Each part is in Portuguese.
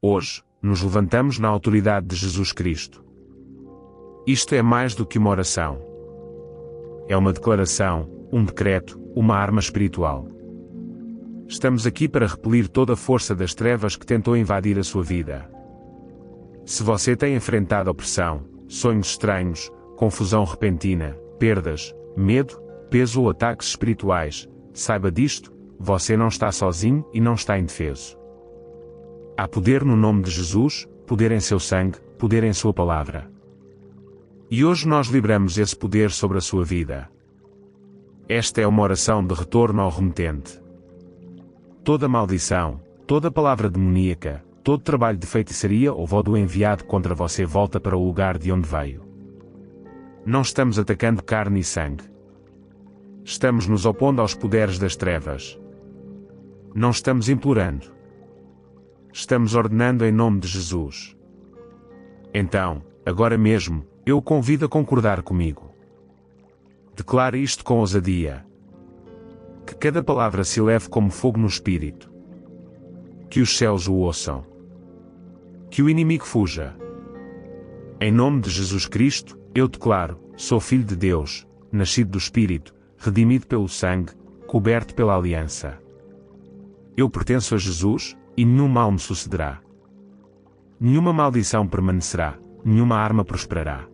Hoje, nos levantamos na autoridade de Jesus Cristo. Isto é mais do que uma oração. É uma declaração, um decreto, uma arma espiritual. Estamos aqui para repelir toda a força das trevas que tentou invadir a sua vida. Se você tem enfrentado opressão, sonhos estranhos, confusão repentina, perdas, medo, peso ou ataques espirituais, saiba disto, você não está sozinho e não está indefeso. Há poder no nome de Jesus, poder em seu sangue, poder em sua palavra. E hoje nós liberamos esse poder sobre a sua vida. Esta é uma oração de retorno ao remetente. Toda maldição, toda palavra demoníaca, todo trabalho de feitiçaria ou voodoo enviado contra você volta para o lugar de onde veio. Não estamos atacando carne e sangue. Estamos nos opondo aos poderes das trevas. Não estamos implorando. Estamos ordenando em nome de Jesus. Então, agora mesmo, eu o convido a concordar comigo. Declare isto com ousadia. Que cada palavra se eleve como fogo no espírito. Que os céus o ouçam. Que o inimigo fuja. Em nome de Jesus Cristo, eu declaro, sou filho de Deus, nascido do Espírito, redimido pelo sangue, coberto pela aliança. Eu pertenço a Jesus, e nenhum mal me sucederá. Nenhuma maldição permanecerá, nenhuma arma prosperará.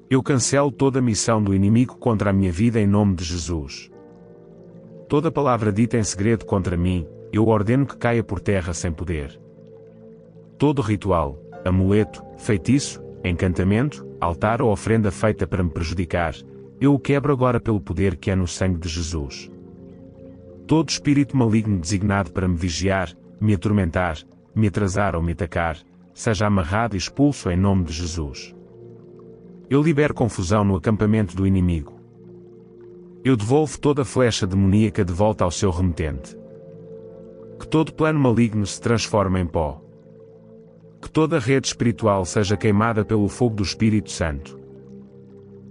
Eu cancelo toda a missão do inimigo contra a minha vida em nome de Jesus. Toda palavra dita em segredo contra mim, eu ordeno que caia por terra sem poder. Todo ritual, amuleto, feitiço, encantamento, altar ou ofrenda feita para me prejudicar, eu o quebro agora pelo poder que é no sangue de Jesus. Todo espírito maligno designado para me vigiar, me atormentar, me atrasar ou me atacar, seja amarrado e expulso em nome de Jesus. Eu libero confusão no acampamento do inimigo. Eu devolvo toda a flecha demoníaca de volta ao seu remetente. Que todo plano maligno se transforme em pó. Que toda rede espiritual seja queimada pelo fogo do Espírito Santo.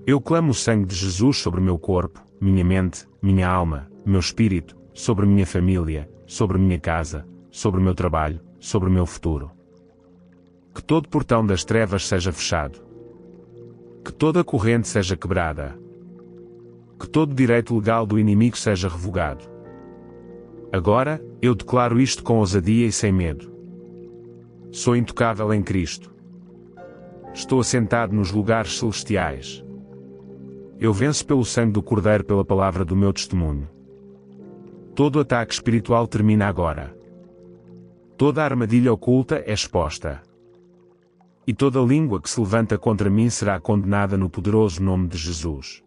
Eu clamo o sangue de Jesus sobre meu corpo, minha mente, minha alma, meu espírito, sobre minha família, sobre minha casa, sobre meu trabalho, sobre meu futuro. Que todo portão das trevas seja fechado. Que toda corrente seja quebrada. Que todo direito legal do inimigo seja revogado. Agora, eu declaro isto com ousadia e sem medo. Sou intocável em Cristo. Estou assentado nos lugares celestiais. Eu venço pelo sangue do Cordeiro, pela palavra do meu testemunho. Todo ataque espiritual termina agora. Toda armadilha oculta é exposta. E toda língua que se levanta contra mim será condenada no poderoso nome de Jesus.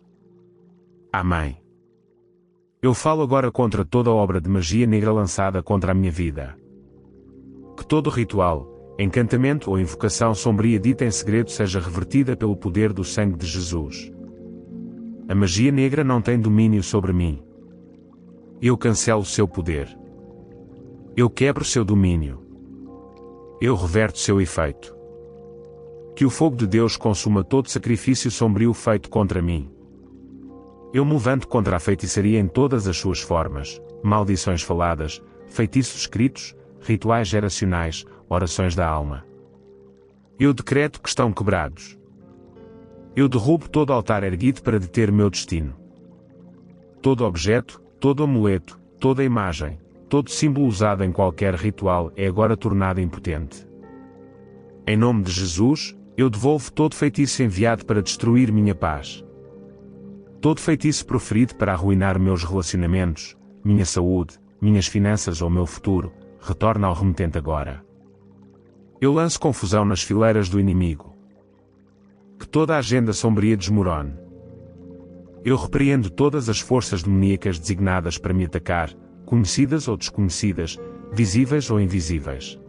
Amém. Eu falo agora contra toda obra de magia negra lançada contra a minha vida. Que todo ritual, encantamento ou invocação sombria dita em segredo seja revertida pelo poder do sangue de Jesus. A magia negra não tem domínio sobre mim. Eu cancelo seu poder. Eu quebro seu domínio. Eu reverto seu efeito. Que o fogo de Deus consuma todo sacrifício sombrio feito contra mim. Eu me levanto contra a feitiçaria em todas as suas formas, maldições faladas, feitiços escritos, rituais geracionais, orações da alma. Eu decreto que estão quebrados. Eu derrubo todo altar erguido para deter meu destino. Todo objeto, todo amuleto, toda imagem, todo símbolo usado em qualquer ritual é agora tornado impotente. Em nome de Jesus, eu devolvo todo feitiço enviado para destruir minha paz. Todo feitiço proferido para arruinar meus relacionamentos, minha saúde, minhas finanças ou meu futuro, retorna ao remetente agora. Eu lanço confusão nas fileiras do inimigo. Que toda a agenda sombria desmorone. Eu repreendo todas as forças demoníacas designadas para me atacar, conhecidas ou desconhecidas, visíveis ou invisíveis.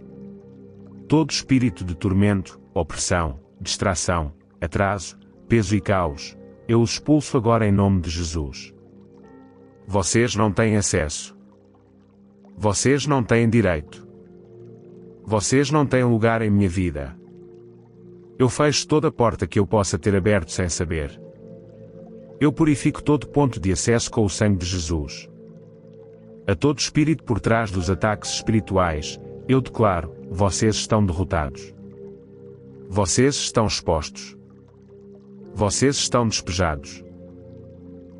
Todo espírito de tormento, opressão, distração, atraso, peso e caos, eu os expulso agora em nome de Jesus. Vocês não têm acesso. Vocês não têm direito. Vocês não têm lugar em minha vida. Eu fecho toda porta que eu possa ter aberto sem saber. Eu purifico todo ponto de acesso com o sangue de Jesus. A todo espírito por trás dos ataques espirituais, Eu declaro: vocês estão derrotados. Vocês estão expostos. Vocês estão despejados.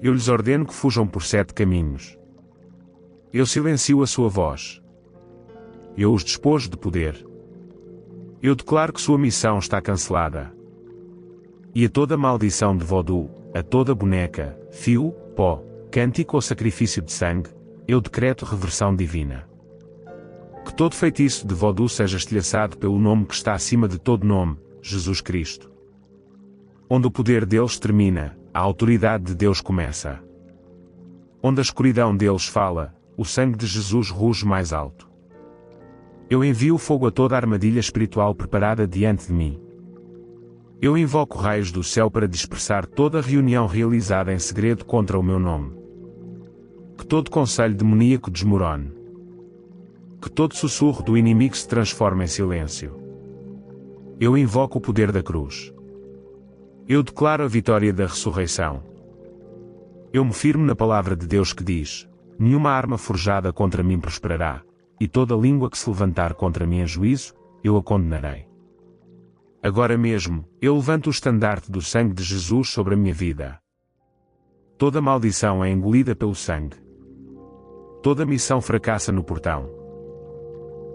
Eu lhes ordeno que fujam por 7 caminhos. Eu silencio a sua voz. Eu os despojo de poder. Eu declaro que sua missão está cancelada. E a toda maldição de vodú, a toda boneca, fio, pó, cântico ou sacrifício de sangue, eu decreto reversão divina. Que todo feitiço de vodú seja estilhaçado pelo nome que está acima de todo nome, Jesus Cristo. Onde o poder deles termina, a autoridade de Deus começa. Onde a escuridão deles fala, o sangue de Jesus ruge mais alto. Eu envio fogo a toda a armadilha espiritual preparada diante de mim. Eu invoco raios do céu para dispersar toda reunião realizada em segredo contra o meu nome. Que todo conselho demoníaco desmorone. Que todo sussurro do inimigo se transforme em silêncio. Eu invoco o poder da cruz. Eu declaro a vitória da ressurreição. Eu me firmo na palavra de Deus que diz: nenhuma arma forjada contra mim prosperará, e toda língua que se levantar contra mim em juízo, eu a condenarei. Agora mesmo, eu levanto o estandarte do sangue de Jesus sobre a minha vida. Toda maldição é engolida pelo sangue. Toda missão fracassa no portão.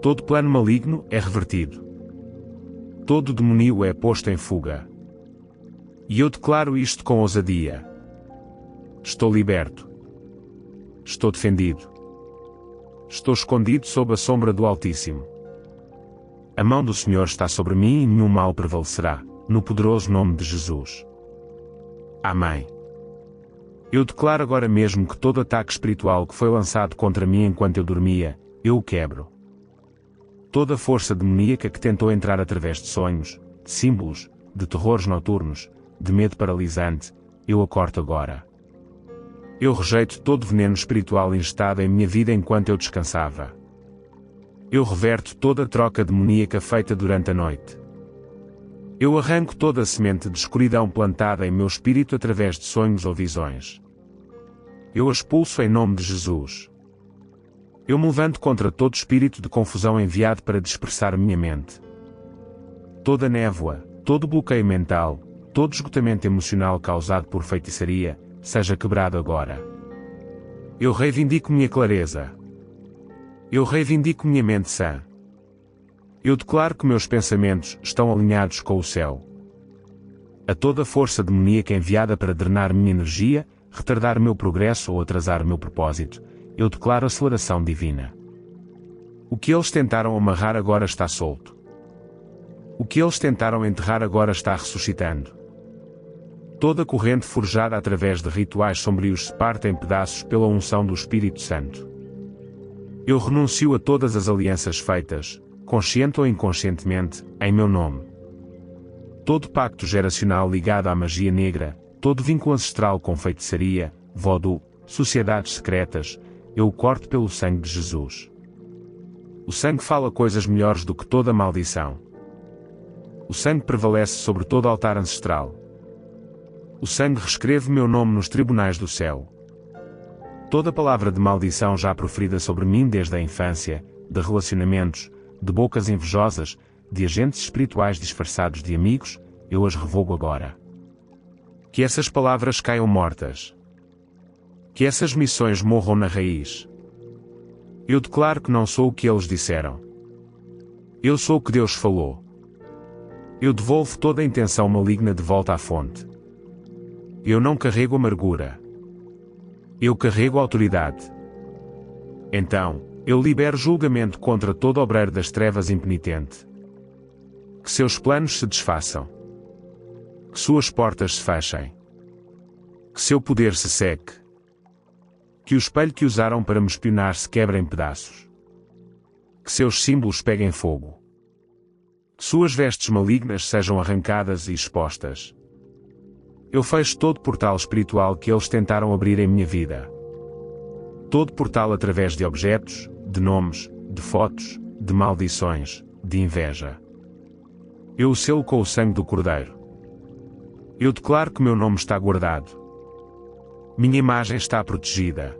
Todo plano maligno é revertido. Todo demoníaco é posto em fuga. E eu declaro isto com ousadia. Estou liberto. Estou defendido. Estou escondido sob a sombra do Altíssimo. A mão do Senhor está sobre mim e nenhum mal prevalecerá, no poderoso nome de Jesus. Amém. Eu declaro agora mesmo que todo ataque espiritual que foi lançado contra mim enquanto eu dormia, eu o quebro. Toda força demoníaca que tentou entrar através de sonhos, de símbolos, de terrores noturnos, de medo paralisante, eu a corto agora. Eu rejeito todo veneno espiritual injetado em minha vida enquanto eu descansava. Eu reverto toda a troca demoníaca feita durante a noite. Eu arranco toda a semente de escuridão plantada em meu espírito através de sonhos ou visões. Eu a expulso em nome de Jesus. Eu me levanto contra todo espírito de confusão enviado para dispersar minha mente. Toda névoa, todo bloqueio mental, todo esgotamento emocional causado por feitiçaria, seja quebrado agora. Eu reivindico minha clareza. Eu reivindico minha mente sã. Eu declaro que meus pensamentos estão alinhados com o céu. A toda força demoníaca enviada para drenar minha energia, retardar meu progresso ou atrasar meu propósito, eu declaro aceleração divina. O que eles tentaram amarrar agora está solto. O que eles tentaram enterrar agora está ressuscitando. Toda corrente forjada através de rituais sombrios se parte em pedaços pela unção do Espírito Santo. Eu renuncio a todas as alianças feitas, consciente ou inconscientemente, em meu nome. Todo pacto geracional ligado à magia negra, todo vínculo ancestral com feitiçaria, vodú, sociedades secretas, eu o corto pelo sangue de Jesus. O sangue fala coisas melhores do que toda maldição. O sangue prevalece sobre todo altar ancestral. O sangue reescreve meu nome nos tribunais do céu. Toda palavra de maldição já proferida sobre mim desde a infância, de relacionamentos, de bocas invejosas, de agentes espirituais disfarçados de amigos, eu as revogo agora. Que essas palavras caiam mortas. Que essas missões morram na raiz. Eu declaro que não sou o que eles disseram. Eu sou o que Deus falou. Eu devolvo toda a intenção maligna de volta à fonte. Eu não carrego amargura. Eu carrego autoridade. Então, eu libero julgamento contra todo obreiro das trevas impenitente. Que seus planos se desfaçam. Que suas portas se fechem. Que seu poder se seque. Que o espelho que usaram para me espionar se quebre em pedaços. Que seus símbolos peguem fogo. Que suas vestes malignas sejam arrancadas e expostas. Eu fecho todo portal espiritual que eles tentaram abrir em minha vida. Todo portal através de objetos, de nomes, de fotos, de maldições, de inveja. Eu o selo com o sangue do Cordeiro. Eu declaro que meu nome está guardado. Minha imagem está protegida.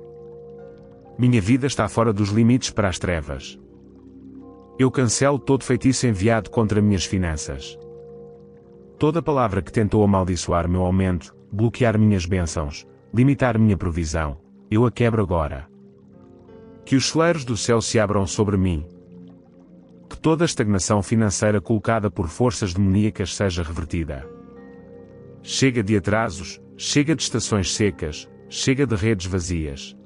Minha vida está fora dos limites para as trevas. Eu cancelo todo feitiço enviado contra minhas finanças. Toda palavra que tentou amaldiçoar meu aumento, bloquear minhas bênçãos, limitar minha provisão, eu a quebro agora. Que os celeiros do céu se abram sobre mim. Que toda estagnação financeira colocada por forças demoníacas seja revertida. Chega de atrasos, chega de estações secas, chega de redes vazias.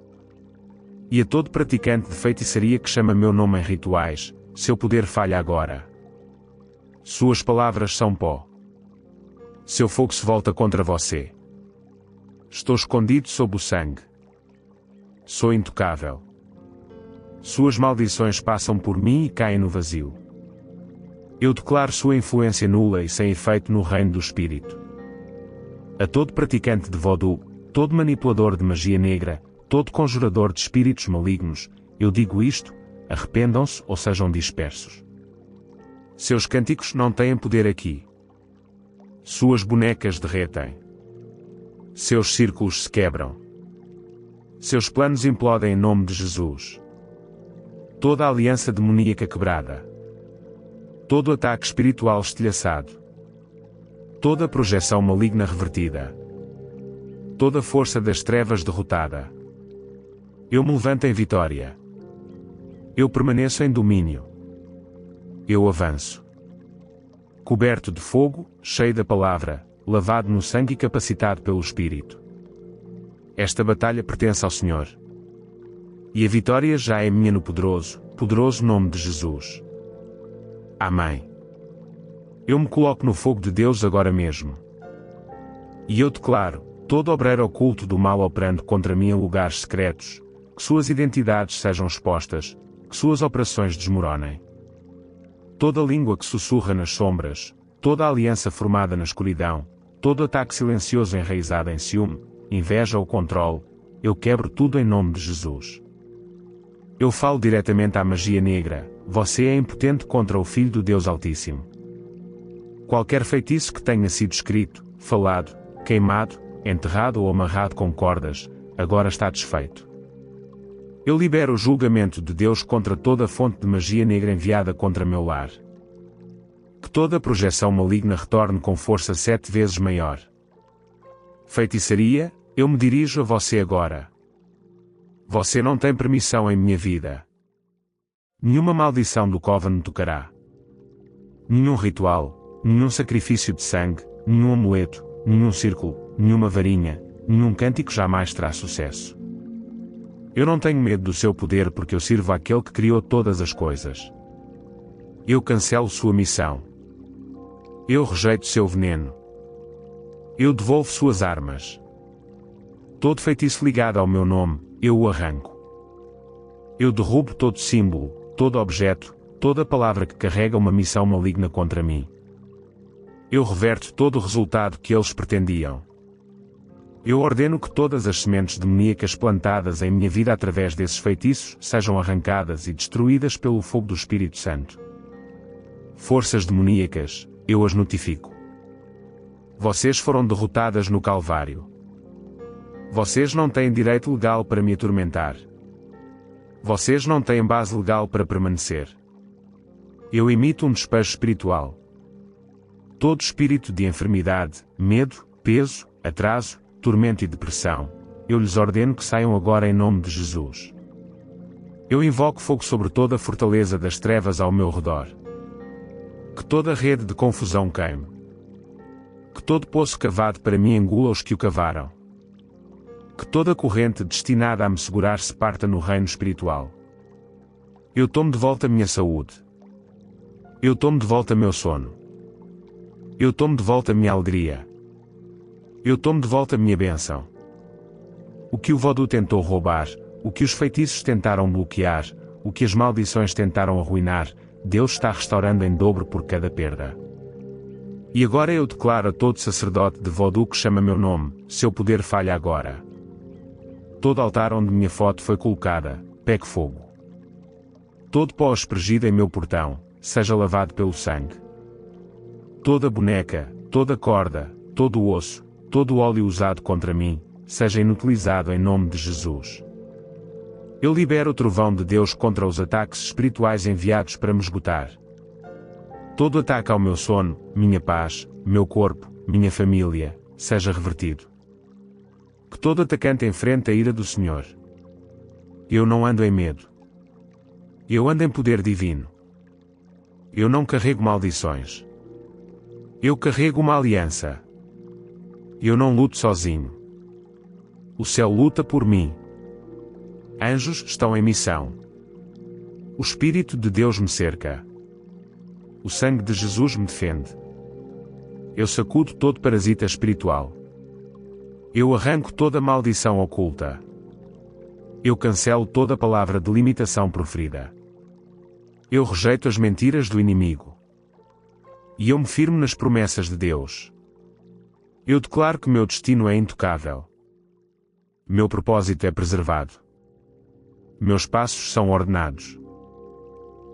E a todo praticante de feitiçaria que chama meu nome em rituais, seu poder falha agora. Suas palavras são pó. Seu fogo se volta contra você. Estou escondido sob o sangue. Sou intocável. Suas maldições passam por mim e caem no vazio. Eu declaro sua influência nula e sem efeito no reino do Espírito. A todo praticante de voodoo, todo manipulador de magia negra, todo conjurador de espíritos malignos, eu digo isto: arrependam-se ou sejam dispersos. Seus cânticos não têm poder aqui. Suas bonecas derretem. Seus círculos se quebram. Seus planos implodem em nome de Jesus. Toda a aliança demoníaca quebrada. Todo ataque espiritual estilhaçado. Toda projeção maligna revertida. Toda força das trevas derrotada. Eu me levanto em vitória. Eu permaneço em domínio. Eu avanço. Coberto de fogo, cheio da palavra, lavado no sangue e capacitado pelo Espírito. Esta batalha pertence ao Senhor. E a vitória já é minha no poderoso, poderoso nome de Jesus. Amém. Eu me coloco no fogo de Deus agora mesmo. E eu declaro: todo obreiro oculto do mal operando contra mim em lugares secretos, que suas identidades sejam expostas, que suas operações desmoronem. Toda língua que sussurra nas sombras, toda aliança formada na escuridão, todo ataque silencioso enraizado em ciúme, inveja ou controle, eu quebro tudo em nome de Jesus. Eu falo diretamente à magia negra: você é impotente contra o Filho do Deus Altíssimo. Qualquer feitiço que tenha sido escrito, falado, queimado, enterrado ou amarrado com cordas, agora está desfeito. Eu libero o julgamento de Deus contra toda fonte de magia negra enviada contra meu lar. Que toda projeção maligna retorne com força 7 vezes maior. Feitiçaria, eu me dirijo a você agora. Você não tem permissão em minha vida. Nenhuma maldição do Coven tocará. Nenhum ritual, nenhum sacrifício de sangue, nenhum amuleto, nenhum círculo, nenhuma varinha, nenhum cântico jamais terá sucesso. Eu não tenho medo do seu poder porque eu sirvo àquele que criou todas as coisas. Eu cancelo sua missão. Eu rejeito seu veneno. Eu devolvo suas armas. Todo feitiço ligado ao meu nome, eu o arranco. Eu derrubo todo símbolo, todo objeto, toda palavra que carrega uma missão maligna contra mim. Eu reverto todo o resultado que eles pretendiam. Eu ordeno que todas as sementes demoníacas plantadas em minha vida através desses feitiços sejam arrancadas e destruídas pelo fogo do Espírito Santo. Forças demoníacas, eu as notifico. Vocês foram derrotadas no Calvário. Vocês não têm direito legal para me atormentar. Vocês não têm base legal para permanecer. Eu emito um despejo espiritual. Todo espírito de enfermidade, medo, peso, atraso, tormento e depressão, eu lhes ordeno que saiam agora em nome de Jesus. Eu invoco fogo sobre toda a fortaleza das trevas ao meu redor. Que toda rede de confusão queime. Que todo poço cavado para mim engula os que o cavaram. Que toda corrente destinada a me segurar se parta no reino espiritual. Eu tomo de volta a minha saúde. Eu tomo de volta meu sono. Eu tomo de volta a minha alegria. Eu tomo de volta a minha bênção. O que o voodoo tentou roubar, o que os feitiços tentaram bloquear, o que as maldições tentaram arruinar, Deus está restaurando em dobro por cada perda. E agora eu declaro a todo sacerdote de voodoo que chama meu nome: seu poder falha agora. Todo altar onde minha foto foi colocada, pegue fogo. Todo pó aspergido em meu portão, seja lavado pelo sangue. Toda boneca, toda corda, todo o osso, todo o óleo usado contra mim, seja inutilizado em nome de Jesus. Eu libero o trovão de Deus contra os ataques espirituais enviados para me esgotar. Todo ataque ao meu sono, minha paz, meu corpo, minha família, seja revertido. Que todo atacante enfrente a ira do Senhor. Eu não ando em medo. Eu ando em poder divino. Eu não carrego maldições. Eu carrego uma aliança. Eu não luto sozinho. O céu luta por mim. Anjos estão em missão. O Espírito de Deus me cerca. O sangue de Jesus me defende. Eu sacudo todo parasita espiritual. Eu arranco toda maldição oculta. Eu cancelo toda palavra de limitação proferida. Eu rejeito as mentiras do inimigo. E eu me firmo nas promessas de Deus. Eu declaro que meu destino é intocável. Meu propósito é preservado. Meus passos são ordenados.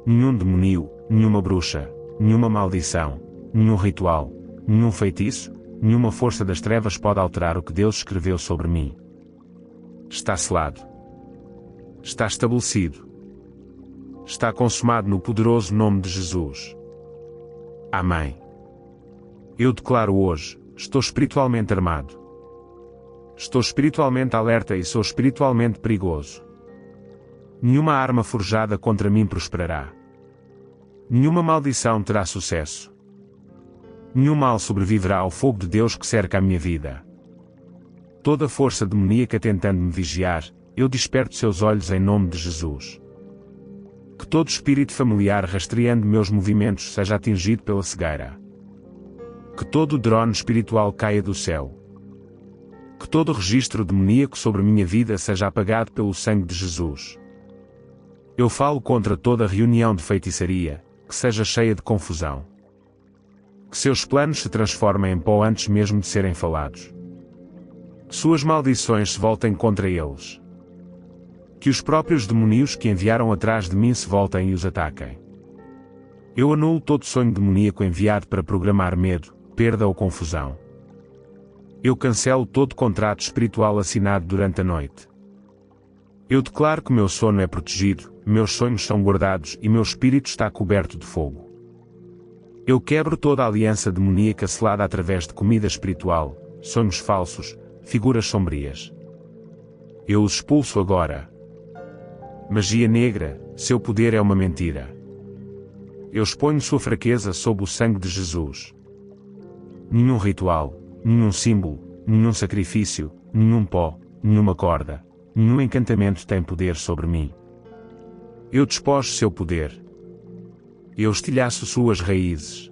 Nenhum demoníaco, nenhuma bruxa, nenhuma maldição, nenhum ritual, nenhum feitiço, nenhuma força das trevas pode alterar o que Deus escreveu sobre mim. Está selado. Está estabelecido. Está consumado no poderoso nome de Jesus. Amém. Eu declaro hoje, estou espiritualmente armado. Estou espiritualmente alerta e sou espiritualmente perigoso. Nenhuma arma forjada contra mim prosperará. Nenhuma maldição terá sucesso. Nenhum mal sobreviverá ao fogo de Deus que cerca a minha vida. Toda força demoníaca tentando me vigiar, eu desperto seus olhos em nome de Jesus. Que todo espírito familiar rastreando meus movimentos seja atingido pela cegueira. Que todo drone espiritual caia do céu. Que todo registro demoníaco sobre minha vida seja apagado pelo sangue de Jesus. Eu falo contra toda reunião de feitiçaria, que seja cheia de confusão. Que seus planos se transformem em pó antes mesmo de serem falados. Que suas maldições se voltem contra eles. Que os próprios demónios que enviaram atrás de mim se voltem e os ataquem. Eu anulo todo sonho demoníaco enviado para programar medo, perda ou confusão. Eu cancelo todo contrato espiritual assinado durante a noite. Eu declaro que meu sono é protegido, meus sonhos são guardados e meu espírito está coberto de fogo. Eu quebro toda a aliança demoníaca selada através de comida espiritual, sonhos falsos, figuras sombrias. Eu os expulso agora. Magia negra, seu poder é uma mentira. Eu exponho sua fraqueza sob o sangue de Jesus. Nenhum ritual, nenhum símbolo, nenhum sacrifício, nenhum pó, nenhuma corda, nenhum encantamento tem poder sobre mim. Eu despojo seu poder. Eu estilhaço suas raízes.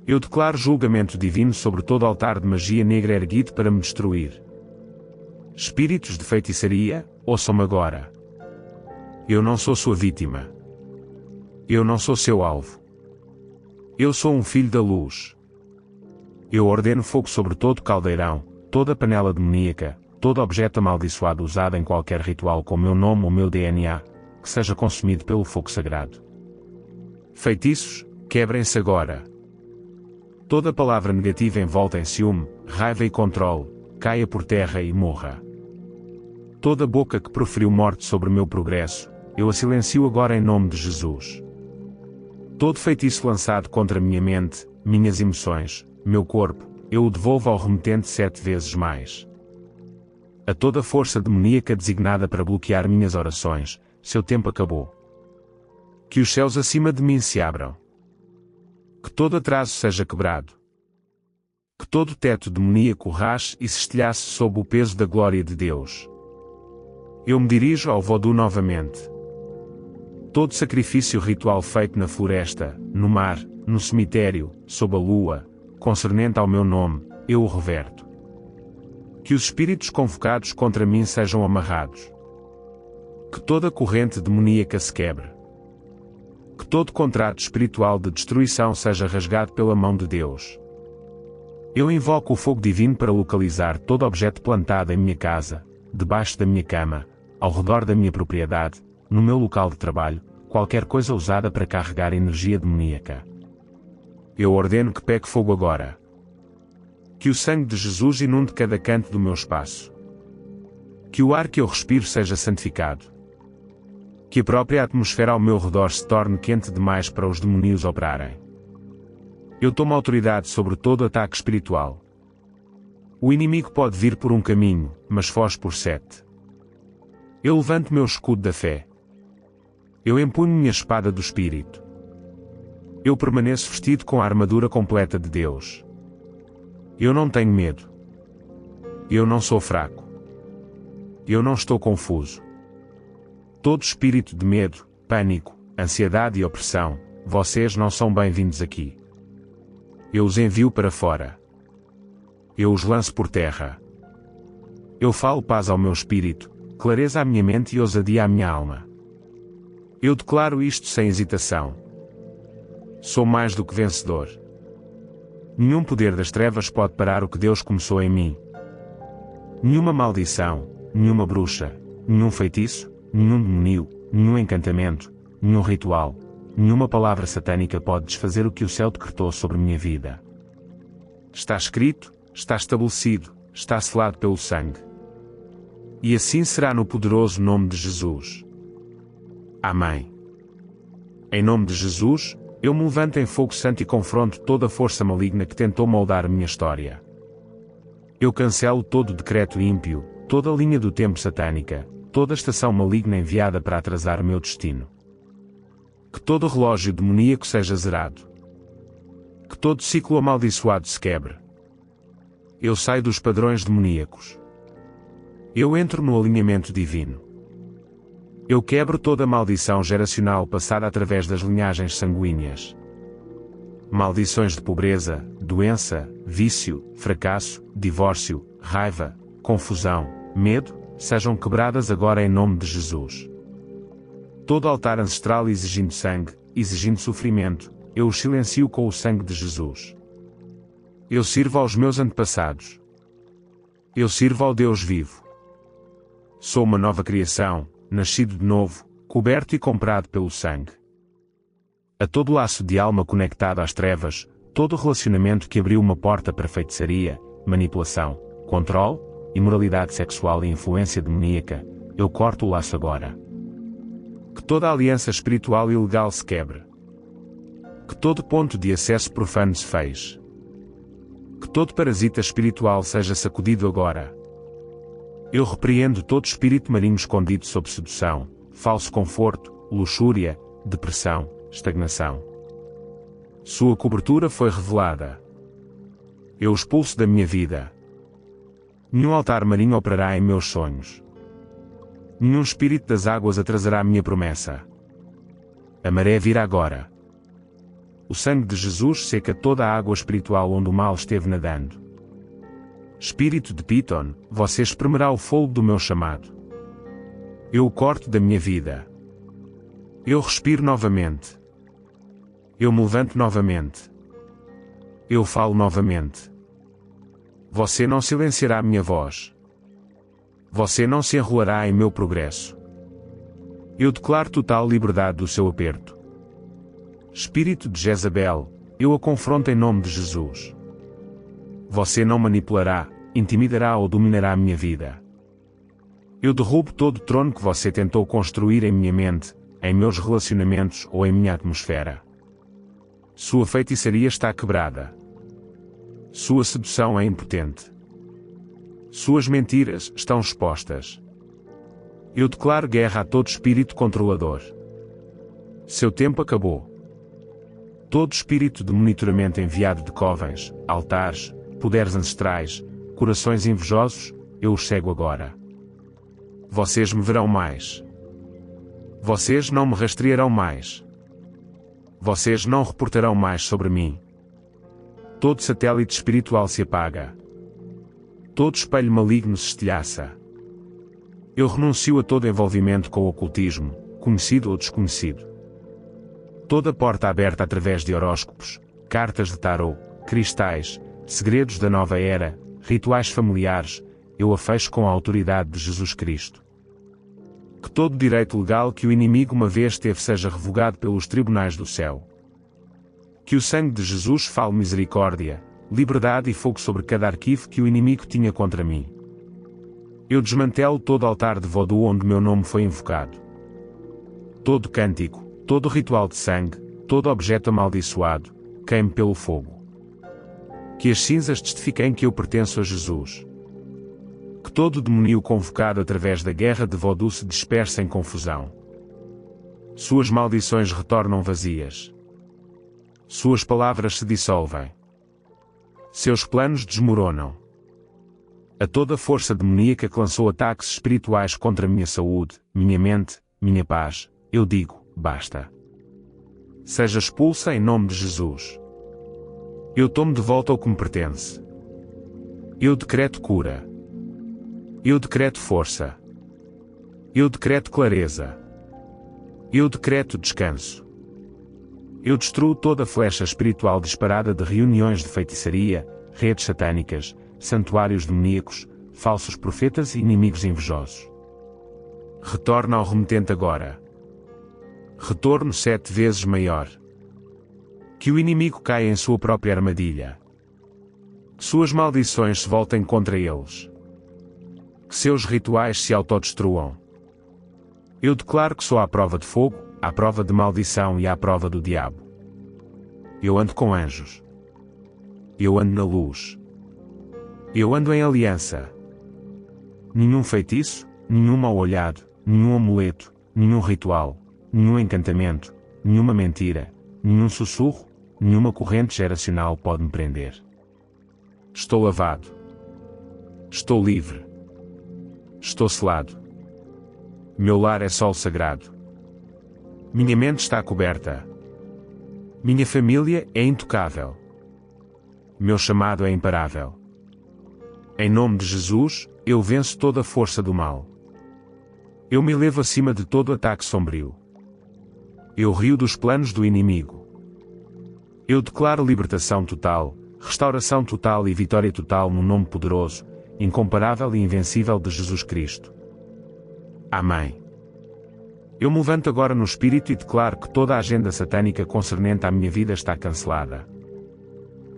Eu declaro julgamento divino sobre todo altar de magia negra erguido para me destruir. Espíritos de feitiçaria, ouçam-me agora. Eu não sou sua vítima. Eu não sou seu alvo. Eu sou um filho da luz. Eu ordeno fogo sobre todo caldeirão, toda panela demoníaca, todo objeto amaldiçoado usado em qualquer ritual com meu nome ou meu DNA, que seja consumido pelo fogo sagrado. Feitiços, quebrem-se agora. Toda palavra negativa envolta em ciúme, raiva e controle, caia por terra e morra. Toda boca que proferiu morte sobre meu progresso, eu a silencio agora em nome de Jesus. Todo feitiço lançado contra minha mente, minhas emoções, meu corpo, eu o devolvo ao remetente 7 vezes mais. A toda força demoníaca designada para bloquear minhas orações, seu tempo acabou. Que os céus acima de mim se abram. Que todo atraso seja quebrado. Que todo teto demoníaco rache e se estilhace sob o peso da glória de Deus. Eu me dirijo ao vodu novamente. Todo sacrifício ritual feito na floresta, no mar, no cemitério, sob a lua, concernente ao meu nome, eu o reverto. Que os espíritos convocados contra mim sejam amarrados. Que toda corrente demoníaca se quebre. Que todo contrato espiritual de destruição seja rasgado pela mão de Deus. Eu invoco o fogo divino para localizar todo objeto plantado em minha casa, debaixo da minha cama, ao redor da minha propriedade, no meu local de trabalho, qualquer coisa usada para carregar energia demoníaca. Eu ordeno que pegue fogo agora. Que o sangue de Jesus inunde cada canto do meu espaço. Que o ar que eu respiro seja santificado, Que a própria atmosfera ao meu redor se torne quente demais para os demónios operarem. Eu tomo autoridade sobre todo ataque espiritual. O inimigo pode vir por um caminho, mas foge por 7. Eu levanto meu escudo da fé. Eu empunho minha espada do Espírito. Eu permaneço vestido com a armadura completa de Deus. Eu não tenho medo. Eu não sou fraco. Eu não estou confuso. Todo espírito de medo, pânico, ansiedade e opressão, vocês não são bem-vindos aqui. Eu os envio para fora. Eu os lanço por terra. Eu falo paz ao meu espírito, clareza à minha mente e ousadia à minha alma. Eu declaro isto sem hesitação. Sou mais do que vencedor. Nenhum poder das trevas pode parar o que Deus começou em mim. Nenhuma maldição, nenhuma bruxa, nenhum feitiço, nenhum demônio, nenhum encantamento, nenhum ritual, nenhuma palavra satânica pode desfazer o que o céu decretou sobre minha vida. Está escrito, está estabelecido, está selado pelo sangue. E assim será no poderoso nome de Jesus. Amém. Em nome de Jesus, eu me levanto em fogo santo e confronto toda a força maligna que tentou moldar minha história. Eu cancelo todo o decreto ímpio, toda a linha do tempo satânica, toda a estação maligna enviada para atrasar meu destino. Que todo relógio demoníaco seja zerado. Que todo ciclo amaldiçoado se quebre. Eu saio dos padrões demoníacos. Eu entro no alinhamento divino. Eu quebro toda a maldição geracional passada através das linhagens sanguíneas. Maldições de pobreza, doença, vício, fracasso, divórcio, raiva, confusão, medo, sejam quebradas agora em nome de Jesus. Todo altar ancestral exigindo sangue, exigindo sofrimento, eu os silencio com o sangue de Jesus. Eu sirvo aos meus antepassados. Eu sirvo ao Deus vivo. Sou uma nova criação, nascido de novo, coberto e comprado pelo sangue. A todo laço de alma conectado às trevas, todo relacionamento que abriu uma porta para feitiçaria, manipulação, controle, imoralidade sexual e influência demoníaca, eu corto o laço agora. Que toda aliança espiritual ilegal se quebre. Que todo ponto de acesso profano se feche. Que todo parasita espiritual seja sacudido agora. Eu repreendo todo espírito marinho escondido sob sedução, falso conforto, luxúria, depressão, estagnação. Sua cobertura foi revelada. Eu os expulso da minha vida. Nenhum altar marinho operará em meus sonhos. Nenhum espírito das águas atrasará a minha promessa. A maré virá agora. O sangue de Jesus seca toda a água espiritual onde o mal esteve nadando. Espírito de Piton, você espremerá o fogo do meu chamado. Eu o corto da minha vida. Eu respiro novamente. Eu me levanto novamente. Eu falo novamente. Você não silenciará a minha voz. Você não se enrolará em meu progresso. Eu declaro total liberdade do seu aperto. Espírito de Jezabel, eu a confronto em nome de Jesus. Você não manipulará, intimidará ou dominará a minha vida. Eu derrubo todo o trono que você tentou construir em minha mente, em meus relacionamentos ou em minha atmosfera. Sua feitiçaria está quebrada. Sua sedução é impotente. Suas mentiras estão expostas. Eu declaro guerra a todo espírito controlador. Seu tempo acabou. Todo espírito de monitoramento enviado de covens, altares, poderes ancestrais, corações invejosos, eu os cego agora. Vocês me verão mais. Vocês não me rastrearão mais. Vocês não reportarão mais sobre mim. Todo satélite espiritual se apaga. Todo espelho maligno se estilhaça. Eu renuncio a todo envolvimento com o ocultismo, conhecido ou desconhecido. Toda porta aberta através de horóscopos, cartas de tarô, cristais, segredos da nova era, rituais familiares, eu a fecho com a autoridade de Jesus Cristo. Que todo direito legal que o inimigo uma vez teve seja revogado pelos tribunais do céu. Que o sangue de Jesus fale misericórdia, liberdade e fogo sobre cada arquivo que o inimigo tinha contra mim. Eu desmantelo todo altar de vodú onde meu nome foi invocado. todo cântico, todo ritual de sangue, todo objeto amaldiçoado, queime pelo fogo. Que as cinzas testifiquem que eu pertenço a Jesus. Que todo demoníaco convocado através da guerra de Vodou se disperse em confusão. Suas maldições retornam vazias. Suas palavras se dissolvem. Seus planos desmoronam. A toda força demoníaca que lançou ataques espirituais contra minha saúde, minha mente, minha paz, eu digo, basta. Seja expulsa em nome de Jesus. Eu tomo de volta o que me pertence. Eu decreto cura. Eu decreto força. Eu decreto clareza. Eu decreto descanso. Eu destruo toda flecha espiritual disparada de reuniões de feitiçaria, redes satânicas, santuários demoníacos, falsos profetas e inimigos invejosos. Retorna ao remetente agora. Retorno 7 vezes maior. Que o inimigo caia em sua própria armadilha. Que suas maldições se voltem contra eles. Que seus rituais se autodestruam. Eu declaro que sou à prova de fogo, à prova de maldição e à prova do diabo. Eu ando com anjos. Eu ando na luz. Eu ando em aliança. Nenhum feitiço, nenhum mal-olhado, nenhum amuleto, nenhum ritual, nenhum encantamento, nenhuma mentira, nenhum sussurro, nenhuma corrente geracional pode me prender. Estou lavado. Estou livre. Estou selado. Meu lar é solo sagrado. Minha mente está coberta. Minha família é intocável. Meu chamado é imparável. Em nome de Jesus, eu venço toda a força do mal. Eu me elevo acima de todo ataque sombrio. Eu rio dos planos do inimigo. Eu declaro libertação total, restauração total e vitória total no nome poderoso, incomparável e invencível de Jesus Cristo. Amém. Eu me levanto agora no Espírito e declaro que toda a agenda satânica concernente à minha vida está cancelada.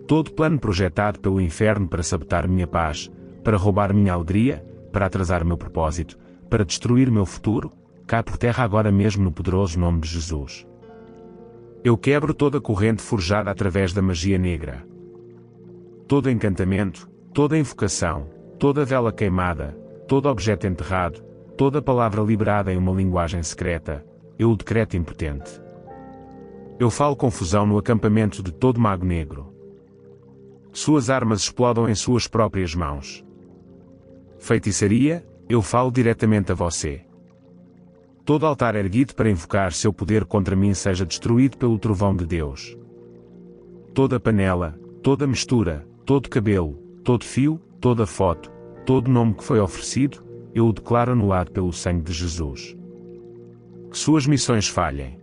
Todo plano projetado pelo inferno para sabotar minha paz, para roubar minha alegria, para atrasar meu propósito, para destruir meu futuro, cai por terra agora mesmo no poderoso nome de Jesus. Eu quebro toda corrente forjada através da magia negra. Todo encantamento, toda invocação, toda vela queimada, todo objeto enterrado, toda palavra liberada em uma linguagem secreta, eu o decreto impotente. Eu falo confusão no acampamento de todo mago negro. Suas armas explodam em suas próprias mãos. Feitiçaria, eu falo diretamente a você. Todo altar erguido para invocar seu poder contra mim seja destruído pelo trovão de Deus. Toda panela, toda mistura, todo cabelo, todo fio, toda foto, todo nome que foi oferecido, eu o declaro anulado pelo sangue de Jesus. Que suas missões falhem.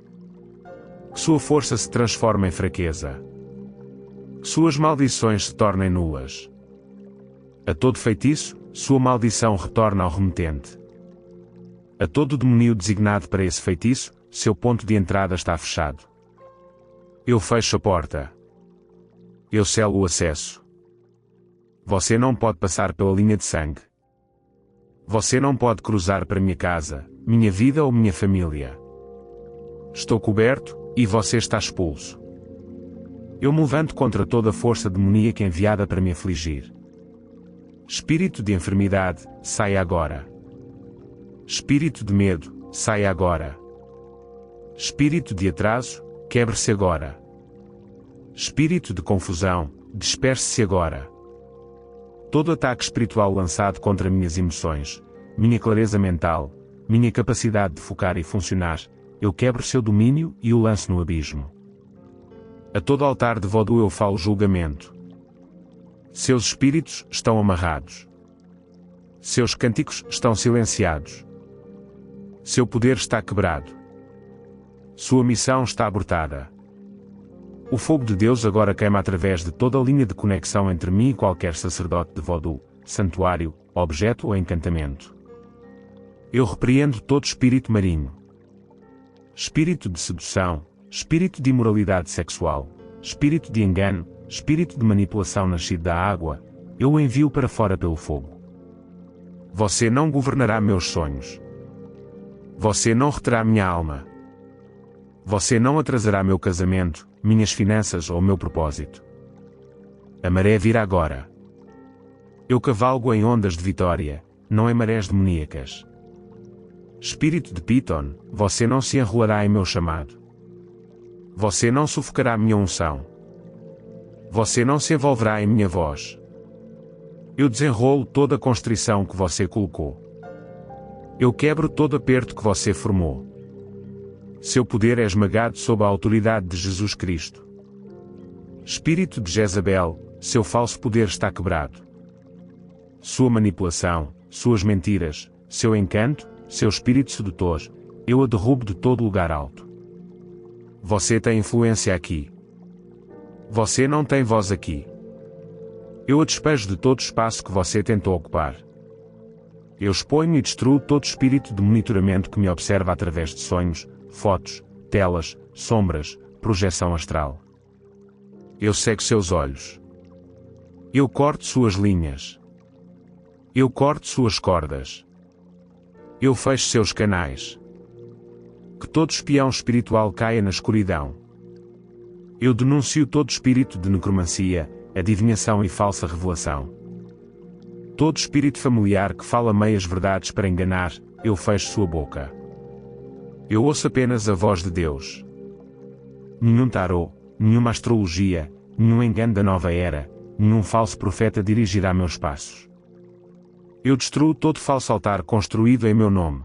Que sua força se transforme em fraqueza. Que suas maldições se tornem nulas. A todo feitiço, sua maldição retorna ao remetente. A todo demoníaco designado para esse feitiço, seu ponto de entrada está fechado. Eu fecho a porta. Eu selo o acesso. Você não pode passar pela linha de sangue. Você não pode cruzar para minha casa, minha vida ou minha família. Estou coberto, e você está expulso. Eu me levanto contra toda a força demoníaca enviada para me afligir. Espírito de enfermidade, saia agora. Espírito de medo, saia agora. Espírito de atraso, quebre-se agora. Espírito de confusão, disperse-se agora. Todo ataque espiritual lançado contra minhas emoções, minha clareza mental, minha capacidade de focar e funcionar, eu quebro seu domínio e o lanço no abismo. A todo altar de Vodou eu falo julgamento. Seus espíritos estão amarrados. Seus cânticos estão silenciados. Seu poder está quebrado. Sua missão está abortada. O fogo de Deus agora queima através de toda a linha de conexão entre mim e qualquer sacerdote de Vodou, santuário, objeto ou encantamento. Eu repreendo todo espírito marinho. Espírito de sedução, espírito de imoralidade sexual, espírito de engano, espírito de manipulação nascido da água, eu o envio para fora pelo fogo. Você não governará meus sonhos. Você não reterá minha alma. Você não atrasará meu casamento, minhas finanças ou meu propósito. A maré virá agora. Eu cavalgo em ondas de vitória, não em marés demoníacas. Espírito de Piton, você não se enrolará em meu chamado. Você não sufocará minha unção. Você não se envolverá em minha voz. Eu desenrolo toda a constrição que você colocou. Eu quebro todo aperto que você formou. Seu poder é esmagado sob a autoridade de Jesus Cristo. Espírito de Jezabel, seu falso poder está quebrado. Sua manipulação, suas mentiras, seu encanto, seu espírito sedutor, eu a derrubo de todo lugar alto. Você tem influência aqui. Você não tem voz aqui. Eu a despejo de todo espaço que você tentou ocupar. Eu exponho e destruo todo espírito de monitoramento que me observa através de sonhos, fotos, telas, sombras, projeção astral. Eu cego seus olhos. Eu corto suas linhas. Eu corto suas cordas. Eu fecho seus canais. Que todo espião espiritual caia na escuridão. Eu denuncio todo espírito de necromancia, adivinhação e falsa revelação. Todo espírito familiar que fala meias verdades para enganar, eu fecho sua boca. Eu ouço apenas a voz de Deus. Nenhum tarô, nenhuma astrologia, nenhum engano da nova era, nenhum falso profeta dirigirá meus passos. Eu destruo todo falso altar construído em meu nome.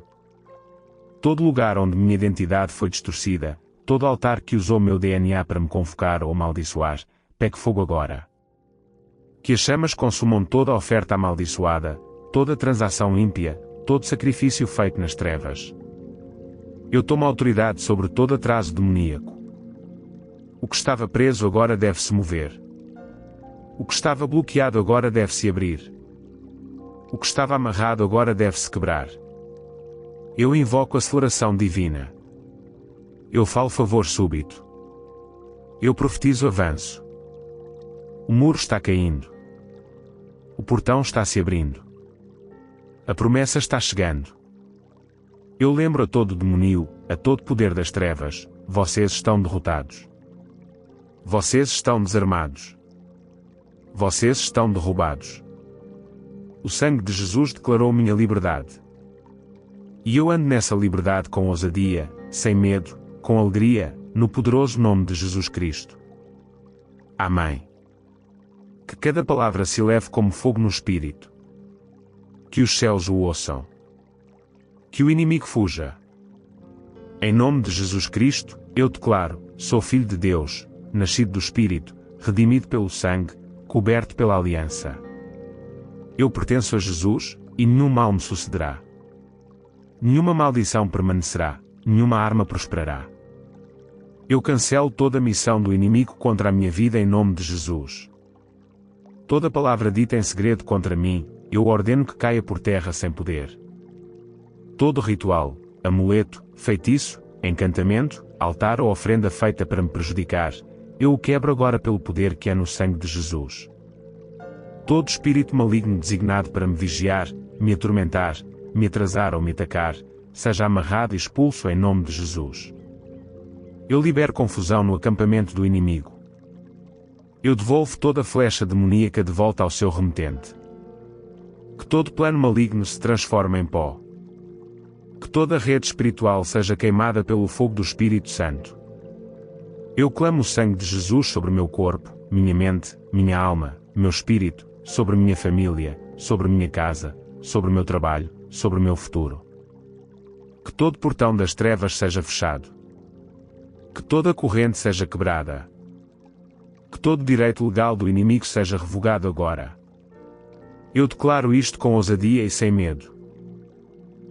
Todo lugar onde minha identidade foi distorcida, todo altar que usou meu DNA para me convocar ou amaldiçoar, pegue fogo agora. Que as chamas consumam toda a oferta amaldiçoada, toda transação ímpia, todo sacrifício feito nas trevas. Eu tomo autoridade sobre todo atraso demoníaco. O que estava preso agora deve se mover. O que estava bloqueado agora deve se abrir. O que estava amarrado agora deve se quebrar. Eu invoco a aceleração divina. Eu falo favor súbito. Eu profetizo avanço. O muro está caindo. O portão está se abrindo. A promessa está chegando. Eu lembro a todo demonío, a todo poder das trevas, vocês estão derrotados. Vocês estão desarmados. Vocês estão derrubados. O sangue de Jesus declarou minha liberdade. E eu ando nessa liberdade com ousadia, sem medo, com alegria, no poderoso nome de Jesus Cristo. Amém. Que cada palavra se eleve como fogo no espírito. Que os céus o ouçam. Que o inimigo fuja. Em nome de Jesus Cristo, eu declaro, sou filho de Deus, nascido do Espírito, redimido pelo sangue, coberto pela aliança. Eu pertenço a Jesus, e nenhum mal me sucederá. Nenhuma maldição permanecerá, nenhuma arma prosperará. Eu cancelo toda a missão do inimigo contra a minha vida em nome de Jesus. Toda palavra dita em segredo contra mim, eu ordeno que caia por terra sem poder. Todo ritual, amuleto, feitiço, encantamento, altar ou oferenda feita para me prejudicar, eu o quebro agora pelo poder que é no sangue de Jesus. Todo espírito maligno designado para me vigiar, me atormentar, me atrasar ou me atacar, seja amarrado e expulso em nome de Jesus. Eu libero confusão no acampamento do inimigo. Eu devolvo toda a flecha demoníaca de volta ao seu remetente. Que todo plano maligno se transforme em pó. Que toda rede espiritual seja queimada pelo fogo do Espírito Santo. Eu clamo o sangue de Jesus sobre meu corpo, minha mente, minha alma, meu espírito, sobre minha família, sobre minha casa, sobre meu trabalho, sobre meu futuro. Que todo portão das trevas seja fechado. Que toda corrente seja quebrada. Que todo direito legal do inimigo seja revogado agora. Eu declaro isto com ousadia e sem medo.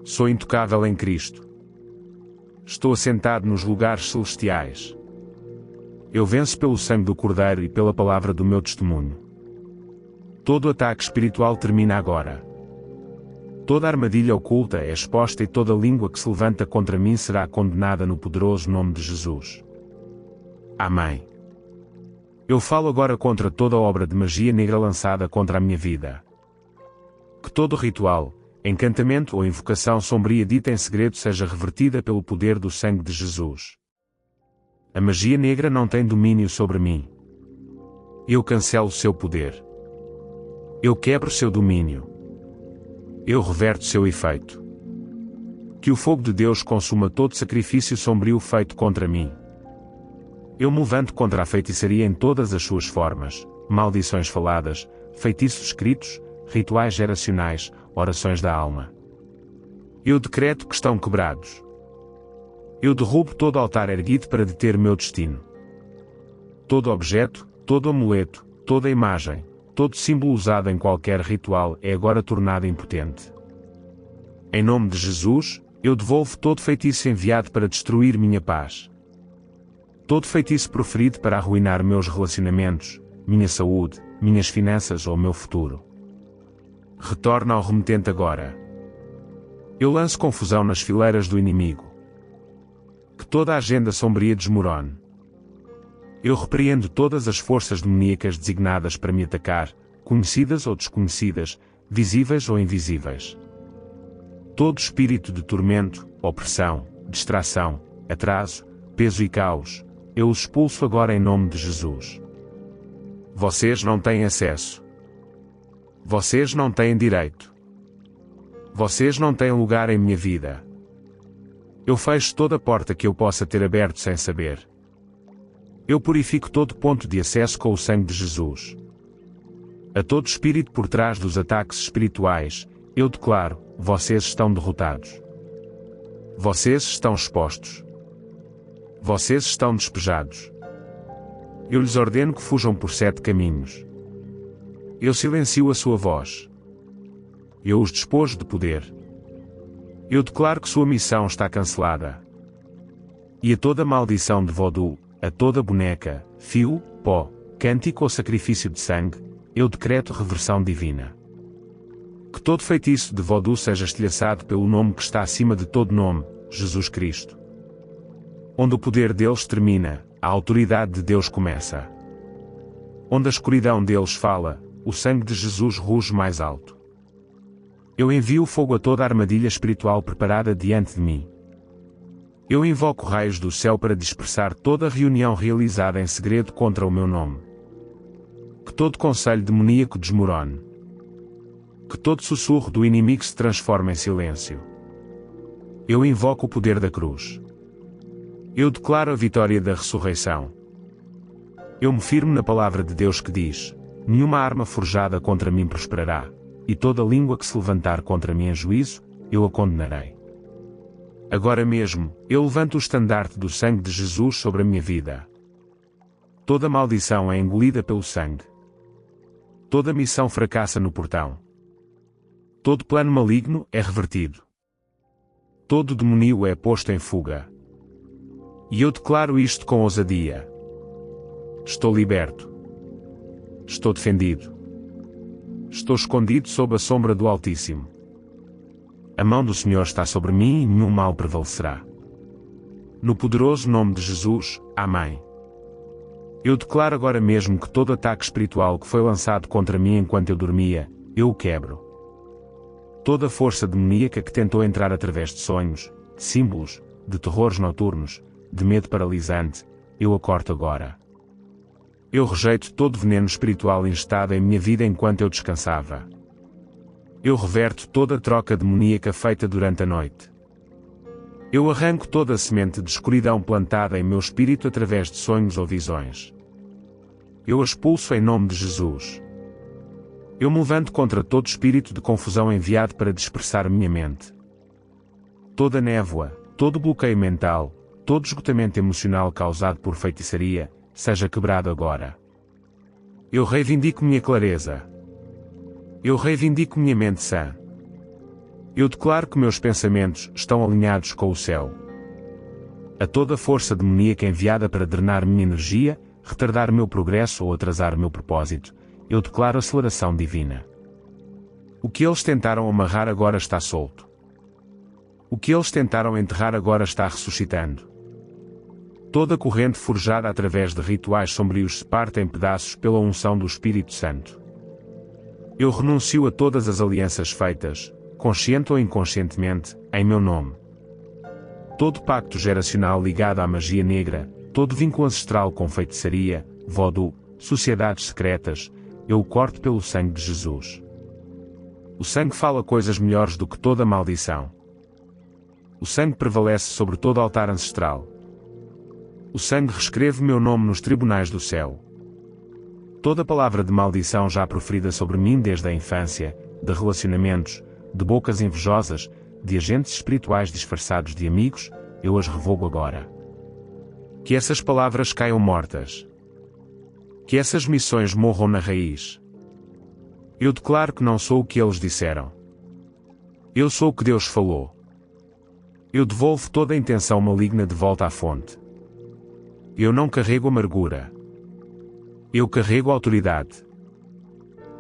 Sou intocável em Cristo. Estou assentado nos lugares celestiais. Eu venço pelo sangue do Cordeiro e pela palavra do meu testemunho. Todo ataque espiritual termina agora. Toda armadilha oculta é exposta e toda língua que se levanta contra mim será condenada no poderoso nome de Jesus. Amém. Eu falo agora contra toda obra de magia negra lançada contra a minha vida. Que todo ritual, encantamento ou invocação sombria dita em segredo seja revertida pelo poder do sangue de Jesus. A magia negra não tem domínio sobre mim. Eu cancelo seu poder. Eu quebro seu domínio. Eu reverto seu efeito. Que o fogo de Deus consuma todo sacrifício sombrio feito contra mim. Eu me levanto contra a feitiçaria em todas as suas formas, maldições faladas, feitiços escritos, rituais geracionais, orações da alma. Eu decreto que estão quebrados. Eu derrubo todo altar erguido para deter meu destino. Todo objeto, todo amuleto, toda imagem, todo símbolo usado em qualquer ritual é agora tornado impotente. Em nome de Jesus, eu devolvo todo feitiço enviado para destruir minha paz. Todo feitiço proferido para arruinar meus relacionamentos, minha saúde, minhas finanças ou meu futuro. Retorna ao remetente agora. Eu lanço confusão nas fileiras do inimigo. Que toda a agenda sombria desmorone. Eu repreendo todas as forças demoníacas designadas para me atacar, conhecidas ou desconhecidas, visíveis ou invisíveis. Todo espírito de tormento, opressão, distração, atraso, peso e caos, eu os expulso agora em nome de Jesus. Vocês não têm acesso. Vocês não têm direito. Vocês não têm lugar em minha vida. Eu fecho toda porta que eu possa ter aberto sem saber. Eu purifico todo ponto de acesso com o sangue de Jesus. A todo espírito por trás dos ataques espirituais, eu declaro, vocês estão derrotados. Vocês estão expostos. Vocês estão despejados. Eu lhes ordeno que fujam por 7 caminhos. Eu silencio a sua voz. Eu os despojo de poder. Eu declaro que sua missão está cancelada. E a toda maldição de voodoo, a toda boneca, fio, pó, cântico ou sacrifício de sangue, eu decreto reversão divina. Que todo feitiço de voodoo seja estilhaçado pelo nome que está acima de todo nome, Jesus Cristo. Onde o poder deles termina, a autoridade de Deus começa. Onde a escuridão deles fala, o sangue de Jesus ruge mais alto. Eu envio fogo a toda a armadilha espiritual preparada diante de mim. Eu invoco raios do céu para dispersar toda a reunião realizada em segredo contra o meu nome. Que todo conselho demoníaco desmorone. Que todo sussurro do inimigo se transforme em silêncio. Eu invoco o poder da cruz. Eu declaro a vitória da ressurreição. Eu me firmo na palavra de Deus que diz: nenhuma arma forjada contra mim prosperará, e toda língua que se levantar contra mim em juízo, eu a condenarei. Agora mesmo, eu levanto o estandarte do sangue de Jesus sobre a minha vida. Toda maldição é engolida pelo sangue. Toda missão fracassa no portão. Todo plano maligno é revertido. Todo demoníaco é posto em fuga. E eu declaro isto com ousadia. Estou liberto. Estou defendido. Estou escondido sob a sombra do Altíssimo. A mão do Senhor está sobre mim e nenhum mal prevalecerá. No poderoso nome de Jesus, amém. Eu declaro agora mesmo que todo ataque espiritual que foi lançado contra mim enquanto eu dormia, eu o quebro. Toda força demoníaca que tentou entrar através de sonhos, símbolos, de terrores noturnos, de medo paralisante, eu a corto agora. Eu rejeito todo veneno espiritual instado em minha vida enquanto eu descansava. Eu reverto toda a troca demoníaca feita durante a noite. Eu arranco toda a semente de escuridão plantada em meu espírito através de sonhos ou visões. Eu a expulso em nome de Jesus. Eu me levanto contra todo espírito de confusão enviado para dispersar minha mente. Toda névoa, todo bloqueio mental, todo esgotamento emocional causado por feitiçaria, seja quebrado agora. Eu reivindico minha clareza. Eu reivindico minha mente sã. Eu declaro que meus pensamentos estão alinhados com o céu. A toda força demoníaca enviada para drenar minha energia, retardar meu progresso ou atrasar meu propósito, eu declaro aceleração divina. O que eles tentaram amarrar agora está solto. O que eles tentaram enterrar agora está ressuscitando. Toda corrente forjada através de rituais sombrios se parte em pedaços pela unção do Espírito Santo. Eu renuncio a todas as alianças feitas, consciente ou inconscientemente, em meu nome. Todo pacto geracional ligado à magia negra, todo vínculo ancestral com feitiçaria, voodoo, sociedades secretas, eu o corto pelo sangue de Jesus. O sangue fala coisas melhores do que toda maldição. O sangue prevalece sobre todo altar ancestral. O sangue reescreve meu nome nos tribunais do céu. Toda palavra de maldição já proferida sobre mim desde a infância, de relacionamentos, de bocas invejosas, de agentes espirituais disfarçados de amigos, eu as revogo agora. Que essas palavras caiam mortas. Que essas missões morram na raiz. Eu declaro que não sou o que eles disseram. Eu sou o que Deus falou. Eu devolvo toda a intenção maligna de volta à fonte. Eu não carrego amargura. Eu carrego autoridade.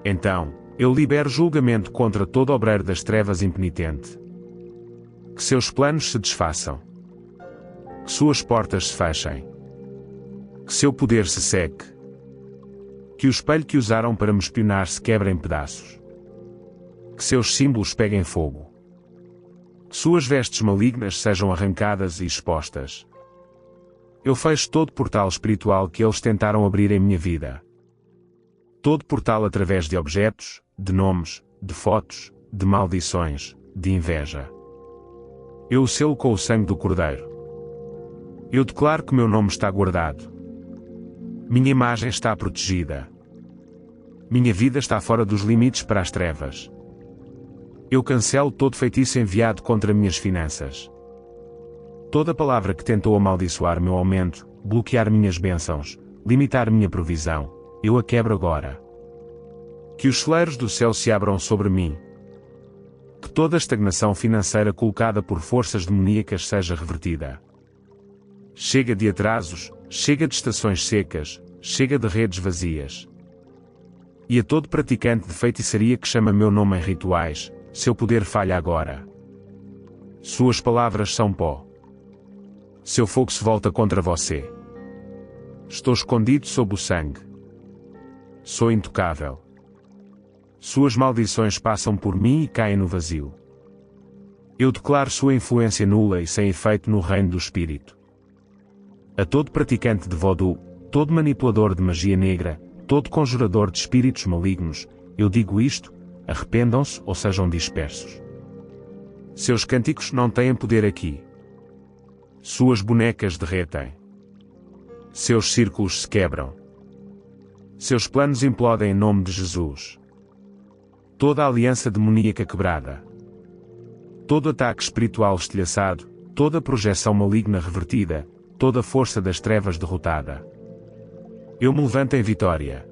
Então, eu libero julgamento contra todo obreiro das trevas impenitente. Que seus planos se desfaçam. Que suas portas se fechem. Que seu poder se seque. Que o espelho que usaram para me espionar se quebre em pedaços. Que seus símbolos peguem fogo. Que suas vestes malignas sejam arrancadas e expostas. Eu fecho todo portal espiritual que eles tentaram abrir em minha vida. Todo portal através de objetos, de nomes, de fotos, de maldições, de inveja. Eu o selo com o sangue do Cordeiro. Eu declaro que meu nome está guardado. Minha imagem está protegida. Minha vida está fora dos limites para as trevas. Eu cancelo todo feitiço enviado contra minhas finanças. Toda palavra que tentou amaldiçoar meu aumento, bloquear minhas bênçãos, limitar minha provisão, eu a quebro agora. Que os celeiros do céu se abram sobre mim. Que toda a estagnação financeira colocada por forças demoníacas seja revertida. Chega de atrasos, chega de estações secas, chega de redes vazias. E a todo praticante de feitiçaria que chama meu nome em rituais, seu poder falha agora. Suas palavras são pó. Seu fogo se volta contra você. Estou escondido sob o sangue. Sou intocável. Suas maldições passam por mim e caem no vazio. Eu declaro sua influência nula e sem efeito no reino do Espírito. A todo praticante de voodoo, todo manipulador de magia negra, todo conjurador de espíritos malignos, eu digo isto, arrependam-se ou sejam dispersos. Seus cânticos não têm poder aqui. Suas bonecas derretem. Seus círculos se quebram. Seus planos implodem em nome de Jesus. Toda a aliança demoníaca quebrada. Todo ataque espiritual estilhaçado, toda projeção maligna revertida, toda força das trevas derrotada. Eu me levanto em vitória.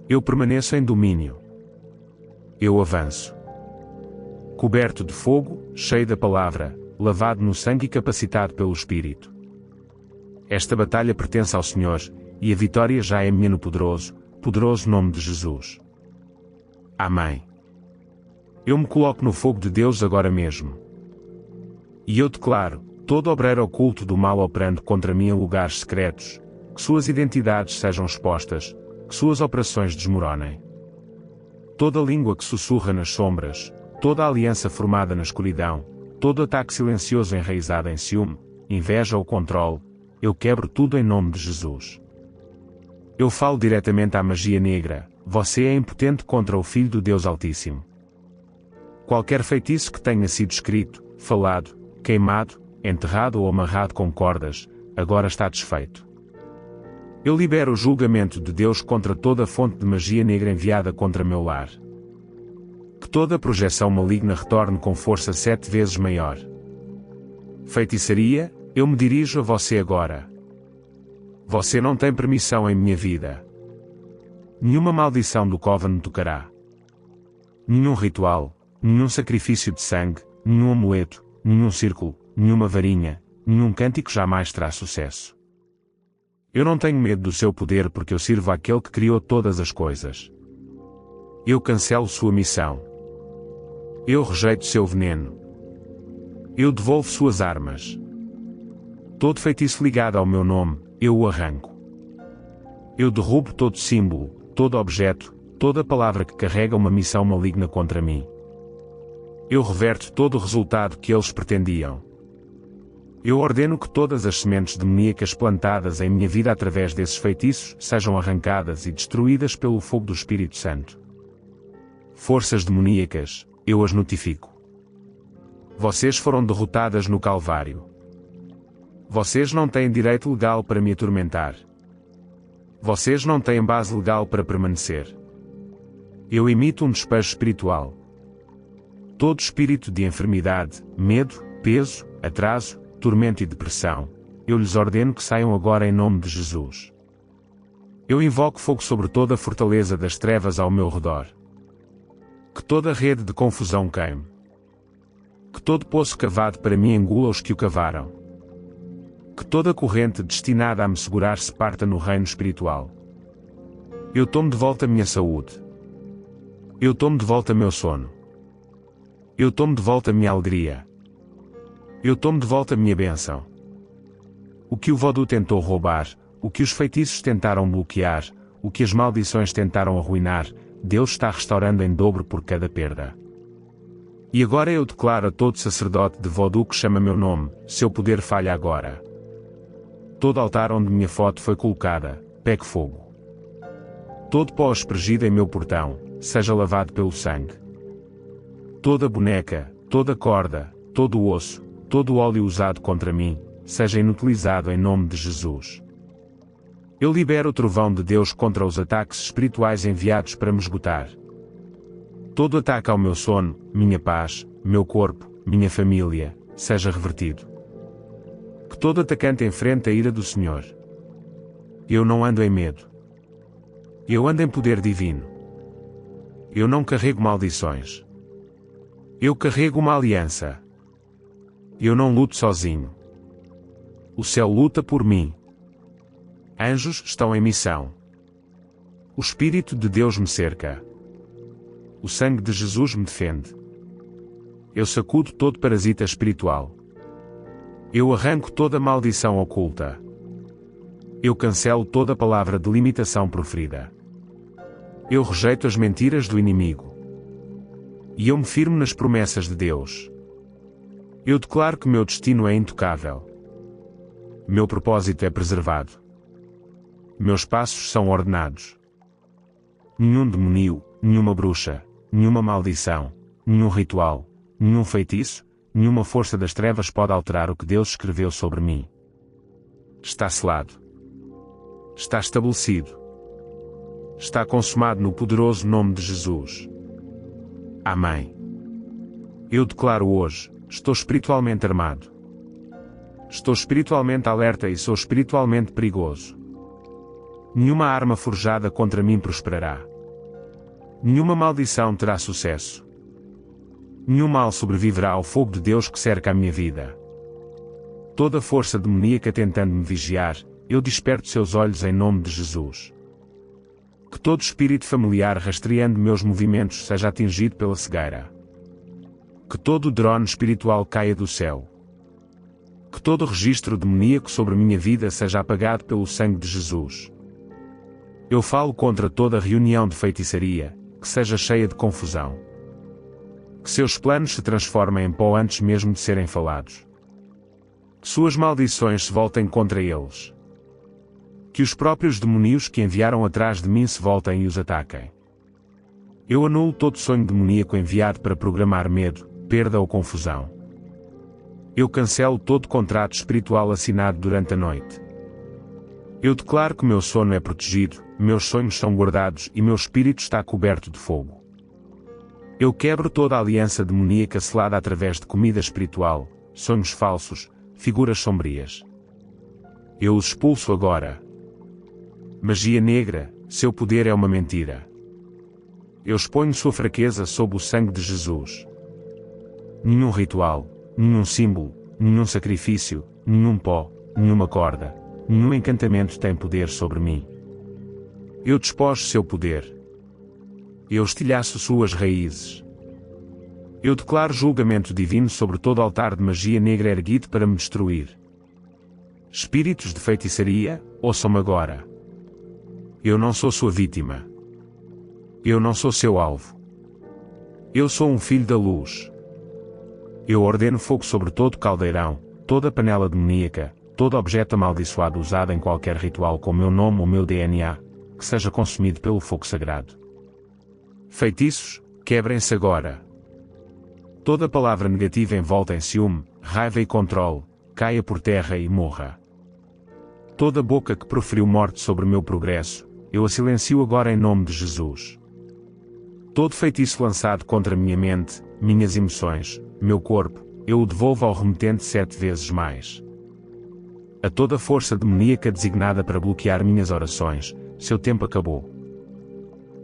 Eu permaneço em domínio. Eu avanço. Coberto de fogo, cheio da palavra, lavado no sangue e capacitado pelo Espírito. Esta batalha pertence ao Senhor, e a vitória já é minha no poderoso, poderoso nome de Jesus. Amém. Eu me coloco no fogo de Deus agora mesmo. E eu declaro, todo obreiro oculto do mal operando contra mim em lugares secretos, que suas identidades sejam expostas, que suas operações desmoronem. Toda língua que sussurra nas sombras, toda aliança formada na escuridão, todo ataque silencioso enraizado em ciúme, inveja ou controle, eu quebro tudo em nome de Jesus. Eu falo diretamente à magia negra, você é impotente contra o Filho do Deus Altíssimo. Qualquer feitiço que tenha sido escrito, falado, queimado, enterrado ou amarrado com cordas, agora está desfeito. Eu libero o julgamento de Deus contra toda fonte de magia negra enviada contra meu lar. Que toda projeção maligna retorne com força 7 vezes maior. Feitiçaria, eu me dirijo a você agora. Você não tem permissão em minha vida. Nenhuma maldição do Coven tocará. Nenhum ritual, nenhum sacrifício de sangue, nenhum amuleto, nenhum círculo, nenhuma varinha, nenhum cântico jamais terá sucesso. Eu não tenho medo do seu poder porque eu sirvo àquele que criou todas as coisas. Eu cancelo sua missão. Eu rejeito seu veneno. Eu devolvo suas armas. Todo feitiço ligado ao meu nome, eu o arranco. Eu derrubo todo símbolo, todo objeto, toda palavra que carrega uma missão maligna contra mim. Eu reverto todo o resultado que eles pretendiam. Eu ordeno que todas as sementes demoníacas plantadas em minha vida através desses feitiços sejam arrancadas e destruídas pelo fogo do Espírito Santo. Forças demoníacas, eu as notifico. Vocês foram derrotadas no Calvário. Vocês não têm direito legal para me atormentar. Vocês não têm base legal para permanecer. Eu emito um despejo espiritual. Todo espírito de enfermidade, medo, peso, atraso, tormento e depressão, eu lhes ordeno que saiam agora em nome de Jesus. Eu invoco fogo sobre toda a fortaleza das trevas ao meu redor. Que toda rede de confusão queime. Que todo poço cavado para mim engula os que o cavaram. Que toda corrente destinada a me segurar se parta no reino espiritual. Eu tomo de volta a minha saúde. Eu tomo de volta meu sono. Eu tomo de volta a minha alegria. Eu tomo de volta a minha bênção. O que o vodu tentou roubar, o que os feitiços tentaram bloquear, o que as maldições tentaram arruinar, Deus está restaurando em dobro por cada perda. E agora eu declaro a todo sacerdote de vodu que chama meu nome, seu poder falha agora. Todo altar onde minha foto foi colocada, pegue fogo. Todo pó aspergido em meu portão, seja lavado pelo sangue. Toda boneca, toda corda, todo o osso, todo o óleo usado contra mim, seja inutilizado em nome de Jesus. Eu libero o trovão de Deus contra os ataques espirituais enviados para me esgotar. Todo ataque ao meu sono, minha paz, meu corpo, minha família, seja revertido. Que todo atacante enfrente a ira do Senhor. Eu não ando em medo. Eu ando em poder divino. Eu não carrego maldições. Eu carrego uma aliança. Eu não luto sozinho. O céu luta por mim. Anjos estão em missão. O Espírito de Deus me cerca. O sangue de Jesus me defende. Eu sacudo todo parasita espiritual. Eu arranco toda maldição oculta. Eu cancelo toda palavra de limitação proferida. Eu rejeito as mentiras do inimigo. E eu me firmo nas promessas de Deus. Eu declaro que meu destino é intocável. Meu propósito é preservado. Meus passos são ordenados. Nenhum demoníaco, nenhuma bruxa, nenhuma maldição, nenhum ritual, nenhum feitiço, nenhuma força das trevas pode alterar o que Deus escreveu sobre mim. Está selado. Está estabelecido. Está consumado no poderoso nome de Jesus. Amém. Eu declaro hoje, estou espiritualmente armado. Estou espiritualmente alerta e sou espiritualmente perigoso. Nenhuma arma forjada contra mim prosperará. Nenhuma maldição terá sucesso. Nenhum mal sobreviverá ao fogo de Deus que cerca a minha vida. Toda força demoníaca tentando me vigiar, eu desperto seus olhos em nome de Jesus. Que todo espírito familiar rastreando meus movimentos seja atingido pela cegueira. Que todo drone espiritual caia do céu. Que todo registro demoníaco sobre minha vida seja apagado pelo sangue de Jesus. Eu falo contra toda reunião de feitiçaria, que seja cheia de confusão. Que seus planos se transformem em pó antes mesmo de serem falados. Que suas maldições se voltem contra eles. Que os próprios demónios que enviaram atrás de mim se voltem e os ataquem. Eu anulo todo sonho demoníaco enviado para programar medo, perda ou confusão. Eu cancelo todo contrato espiritual assinado durante a noite. Eu declaro que meu sono é protegido, meus sonhos são guardados e meu espírito está coberto de fogo. Eu quebro toda a aliança demoníaca selada através de comida espiritual, sonhos falsos, figuras sombrias. Eu os expulso agora. Magia negra, seu poder é uma mentira. Eu exponho sua fraqueza sob o sangue de Jesus. Nenhum ritual, nenhum símbolo, nenhum sacrifício, nenhum pó, nenhuma corda, nenhum encantamento tem poder sobre mim. Eu despojo seu poder. Eu estilhaço suas raízes. Eu declaro julgamento divino sobre todo altar de magia negra erguido para me destruir. Espíritos de feitiçaria, ouçam-me agora. Eu não sou sua vítima. Eu não sou seu alvo. Eu sou um filho da luz. Eu ordeno fogo sobre todo caldeirão, toda panela demoníaca, todo objeto amaldiçoado usado em qualquer ritual com meu nome ou meu DNA, que seja consumido pelo fogo sagrado. Feitiços, quebrem-se agora. Toda palavra negativa envolta em ciúme, raiva e controle, caia por terra e morra. Toda boca que proferiu morte sobre meu progresso, eu a silencio agora em nome de Jesus. Todo feitiço lançado contra minha mente, minhas emoções, meu corpo, eu o devolvo ao remetente 7 vezes mais. A toda força demoníaca designada para bloquear minhas orações, seu tempo acabou.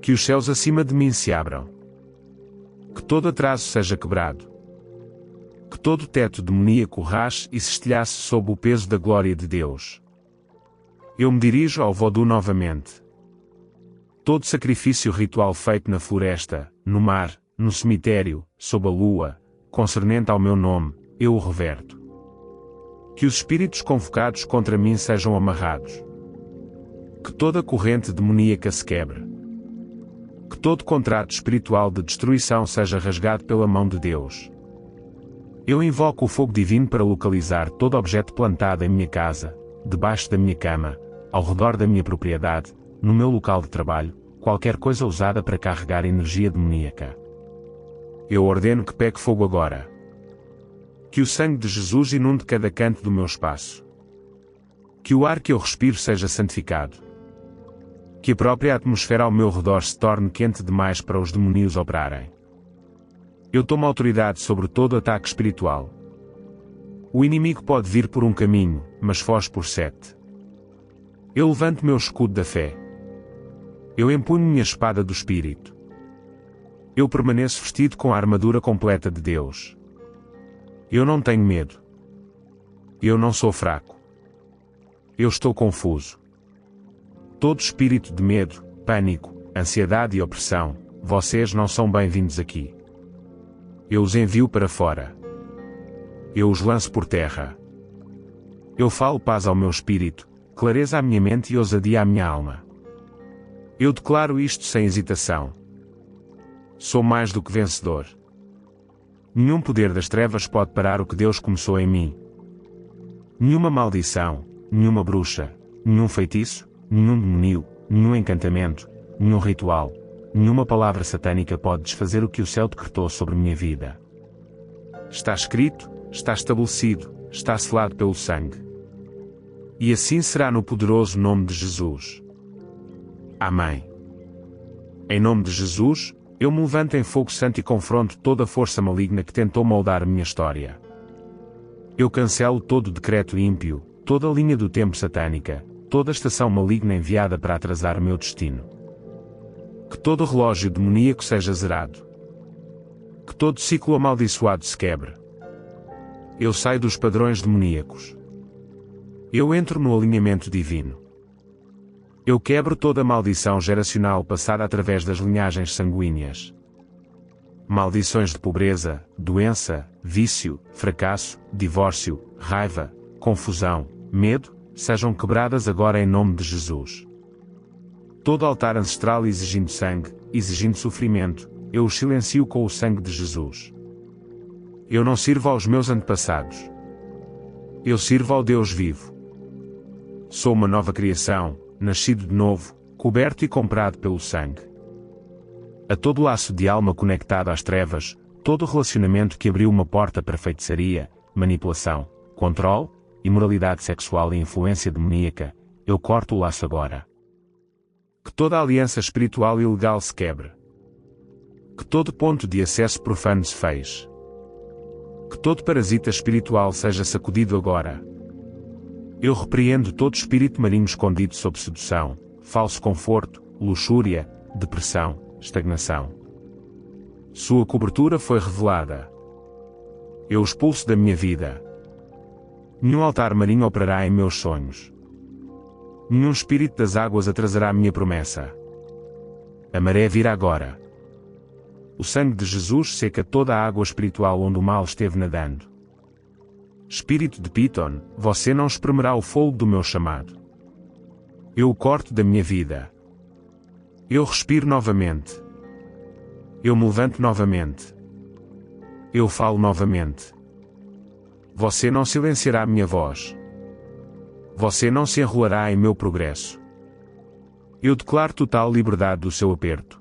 Que os céus acima de mim se abram. Que todo atraso seja quebrado. Que todo teto demoníaco rache e se estilhace sob o peso da glória de Deus. Eu me dirijo ao vodu novamente. Todo sacrifício ritual feito na floresta, no mar, no cemitério, sob a lua, concernente ao meu nome, eu o reverto. Que os espíritos convocados contra mim sejam amarrados. Que toda corrente demoníaca se quebre. Que todo contrato espiritual de destruição seja rasgado pela mão de Deus. Eu invoco o fogo divino para localizar todo objeto plantado em minha casa, debaixo da minha cama, ao redor da minha propriedade, no meu local de trabalho, qualquer coisa usada para carregar energia demoníaca. Eu ordeno que pegue fogo agora. Que o sangue de Jesus inunde cada canto do meu espaço. Que o ar que eu respiro seja santificado. Que a própria atmosfera ao meu redor se torne quente demais para os demónios operarem. Eu tomo autoridade sobre todo ataque espiritual. O inimigo pode vir por um caminho, mas foge por 7. Eu levanto meu escudo da fé. Eu empunho minha espada do Espírito. Eu permaneço vestido com a armadura completa de Deus. Eu não tenho medo. Eu não sou fraco. Eu estou confuso. Todo espírito de medo, pânico, ansiedade e opressão, vocês não são bem-vindos aqui. Eu os envio para fora. Eu os lanço por terra. Eu falo paz ao meu espírito, clareza à minha mente e ousadia à minha alma. Eu declaro isto sem hesitação. Sou mais do que vencedor. Nenhum poder das trevas pode parar o que Deus começou em mim. Nenhuma maldição, nenhuma bruxa, nenhum feitiço, nenhum demônio, nenhum encantamento, nenhum ritual, nenhuma palavra satânica pode desfazer o que o céu decretou sobre minha vida. Está escrito, está estabelecido, está selado pelo sangue. E assim será no poderoso nome de Jesus. Amém. Em nome de Jesus, eu me levanto em fogo santo e confronto toda a força maligna que tentou moldar a minha história. Eu cancelo todo decreto ímpio, toda a linha do tempo satânica, toda a estação maligna enviada para atrasar meu destino. Que todo relógio demoníaco seja zerado. Que todo ciclo amaldiçoado se quebre. Eu saio dos padrões demoníacos. Eu entro no alinhamento divino. Eu quebro toda a maldição geracional passada através das linhagens sanguíneas. Maldições de pobreza, doença, vício, fracasso, divórcio, raiva, confusão, medo, sejam quebradas agora em nome de Jesus. Todo altar ancestral exigindo sangue, exigindo sofrimento, eu os silencio com o sangue de Jesus. Eu não sirvo aos meus antepassados. Eu sirvo ao Deus vivo. Sou uma nova criação, nascido de novo, coberto e comprado pelo sangue. A todo laço de alma conectado às trevas, todo relacionamento que abriu uma porta para feitiçaria, manipulação, controle, imoralidade sexual e influência demoníaca, eu corto o laço agora. Que toda aliança espiritual e ilegal se quebre. Que todo ponto de acesso profano se feche. Que todo parasita espiritual seja sacudido agora. Eu repreendo todo espírito marinho escondido sob sedução, falso conforto, luxúria, depressão, estagnação. Sua cobertura foi revelada. Eu os expulso da minha vida. Nenhum altar marinho operará em meus sonhos. Nenhum espírito das águas atrasará a minha promessa. A maré virá agora. O sangue de Jesus seca toda a água espiritual onde o mal esteve nadando. Espírito de Piton, você não espremerá o fogo do meu chamado. Eu o corto da minha vida. Eu respiro novamente. Eu me levanto novamente. Eu falo novamente. Você não silenciará minha voz. Você não se enrolará em meu progresso. Eu declaro total liberdade do seu aperto.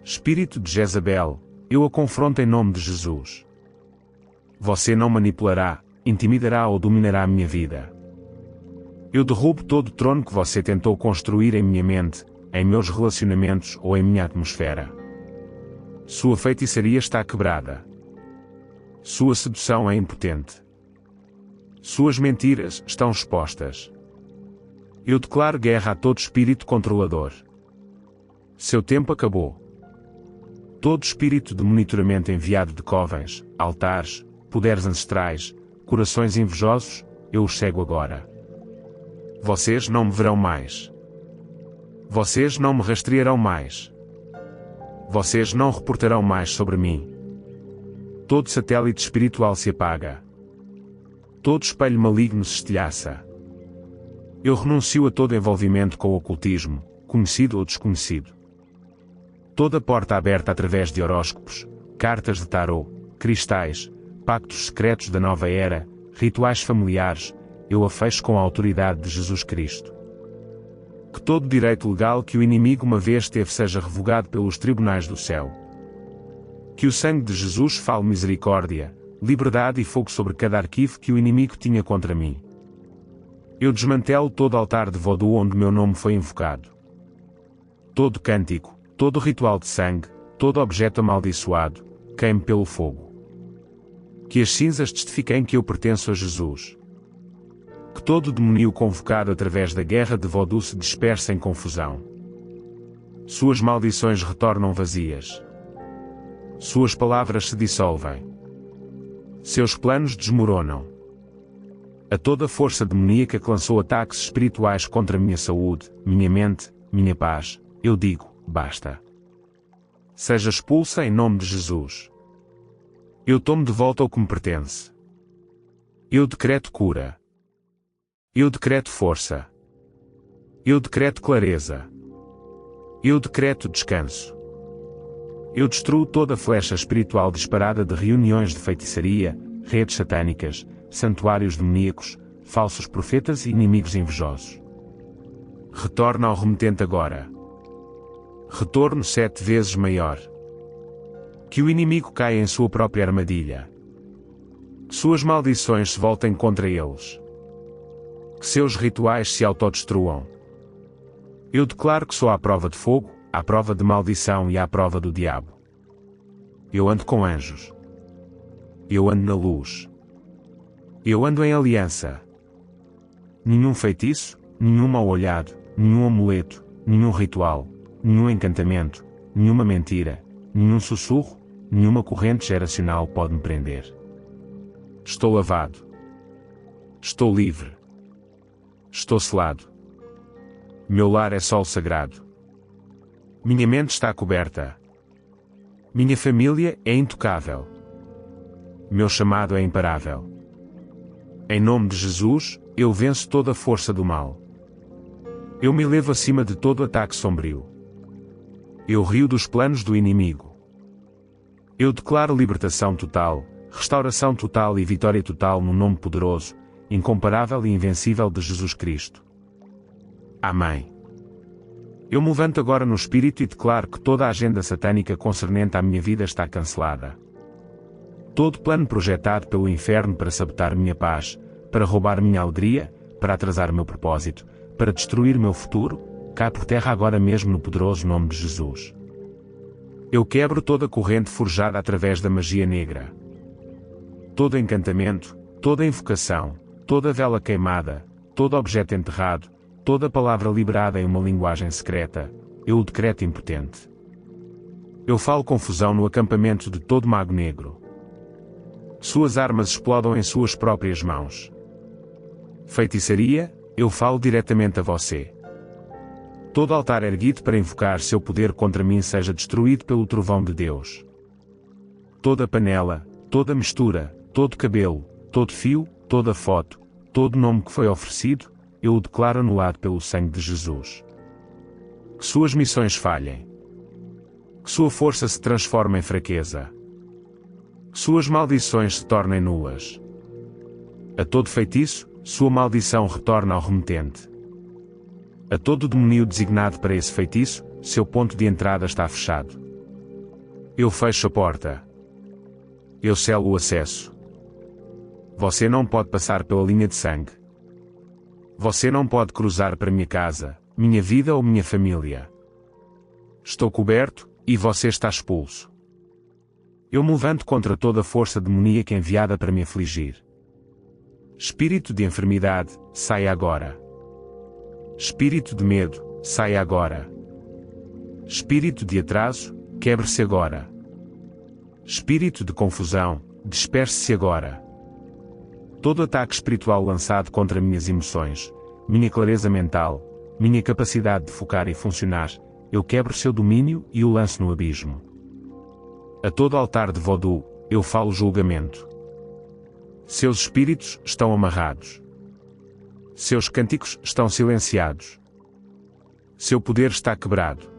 Espírito de Jezabel, eu a confronto em nome de Jesus. Você não manipulará, intimidará ou dominará a minha vida. Eu derrubo todo o trono que você tentou construir em minha mente, em meus relacionamentos ou em minha atmosfera. Sua feitiçaria está quebrada. Sua sedução é impotente. Suas mentiras estão expostas. Eu declaro guerra a todo espírito controlador. Seu tempo acabou. Todo espírito de monitoramento enviado de covens, altares, poderes ancestrais, corações invejosos, eu os cego agora. Vocês não me verão mais. Vocês não me rastrearão mais. Vocês não reportarão mais sobre mim. Todo satélite espiritual se apaga. Todo espelho maligno se estilhaça. Eu renuncio a todo envolvimento com o ocultismo, conhecido ou desconhecido. Toda porta aberta através de horóscopos, cartas de tarô, cristais, pactos secretos da nova era, rituais familiares, eu a fecho com a autoridade de Jesus Cristo. Que todo direito legal que o inimigo uma vez teve seja revogado pelos tribunais do céu. Que o sangue de Jesus fale misericórdia, liberdade e fogo sobre cada arquivo que o inimigo tinha contra mim. Eu desmantelo todo altar de vodú onde meu nome foi invocado. Todo cântico, todo ritual de sangue, todo objeto amaldiçoado, queime pelo fogo. Que as cinzas testifiquem que eu pertenço a Jesus. Que todo demoníaco convocado através da guerra de vodú se disperse em confusão. Suas maldições retornam vazias. Suas palavras se dissolvem. Seus planos desmoronam. A toda força demoníaca que lançou ataques espirituais contra minha saúde, minha mente, minha paz, eu digo, basta. Seja expulsa em nome de Jesus. Eu tomo de volta o que me pertence. Eu decreto cura. Eu decreto força. Eu decreto clareza. Eu decreto descanso. Eu destruo toda flecha espiritual disparada de reuniões de feitiçaria, redes satânicas, santuários demoníacos, falsos profetas e inimigos invejosos. Retorna ao remetente agora. Retorno 7 vezes maior. Que o inimigo caia em sua própria armadilha. Que suas maldições se voltem contra eles. Que seus rituais se autodestruam. Eu declaro que sou à prova de fogo, à prova de maldição e à prova do diabo. Eu ando com anjos. Eu ando na luz. Eu ando em aliança. Nenhum feitiço, nenhum mal-olhado, nenhum amuleto, nenhum ritual, nenhum encantamento, nenhuma mentira, nenhum sussurro, nenhuma corrente geracional pode me prender. Estou lavado. Estou livre. Estou selado. Meu lar é sol sagrado. Minha mente está coberta. Minha família é intocável. Meu chamado é imparável. Em nome de Jesus, eu venço toda a força do mal. Eu me elevo acima de todo ataque sombrio. Eu rio dos planos do inimigo. Eu declaro libertação total, restauração total e vitória total no nome poderoso, incomparável e invencível de Jesus Cristo. Amém. Eu me levanto agora no Espírito e declaro que toda a agenda satânica concernente à minha vida está cancelada. Todo plano projetado pelo inferno para sabotar minha paz, para roubar minha alegria, para atrasar meu propósito, para destruir meu futuro, cai por terra agora mesmo no poderoso nome de Jesus. Eu quebro toda corrente forjada através da magia negra. Todo encantamento, toda invocação, toda vela queimada, todo objeto enterrado, toda palavra liberada em uma linguagem secreta, eu o decreto impotente. Eu falo confusão no acampamento de todo mago negro. Suas armas explodam em suas próprias mãos. Feitiçaria, eu falo diretamente a você. Todo altar erguido para invocar seu poder contra mim seja destruído pelo trovão de Deus. Toda panela, toda mistura, todo cabelo, todo fio, toda foto, todo nome que foi oferecido, eu o declaro anulado pelo sangue de Jesus. Que suas missões falhem. Que sua força se transforme em fraqueza. Que suas maldições se tornem nulas. A todo feitiço, sua maldição retorna ao remetente. A todo demónio designado para esse feitiço, seu ponto de entrada está fechado. Eu fecho a porta. Eu selo o acesso. Você não pode passar pela linha de sangue. Você não pode cruzar para minha casa, minha vida ou minha família. Estou coberto, e você está expulso. Eu me levanto contra toda a força demoníaca enviada para me afligir. Espírito de enfermidade, saia agora. Espírito de medo, saia agora. Espírito de atraso, quebre-se agora. Espírito de confusão, disperse-se agora. Todo ataque espiritual lançado contra minhas emoções, minha clareza mental, minha capacidade de focar e funcionar, eu quebro seu domínio e o lanço no abismo. A todo altar de vodú, eu falo julgamento. Seus espíritos estão amarrados. Seus cânticos estão silenciados. Seu poder está quebrado.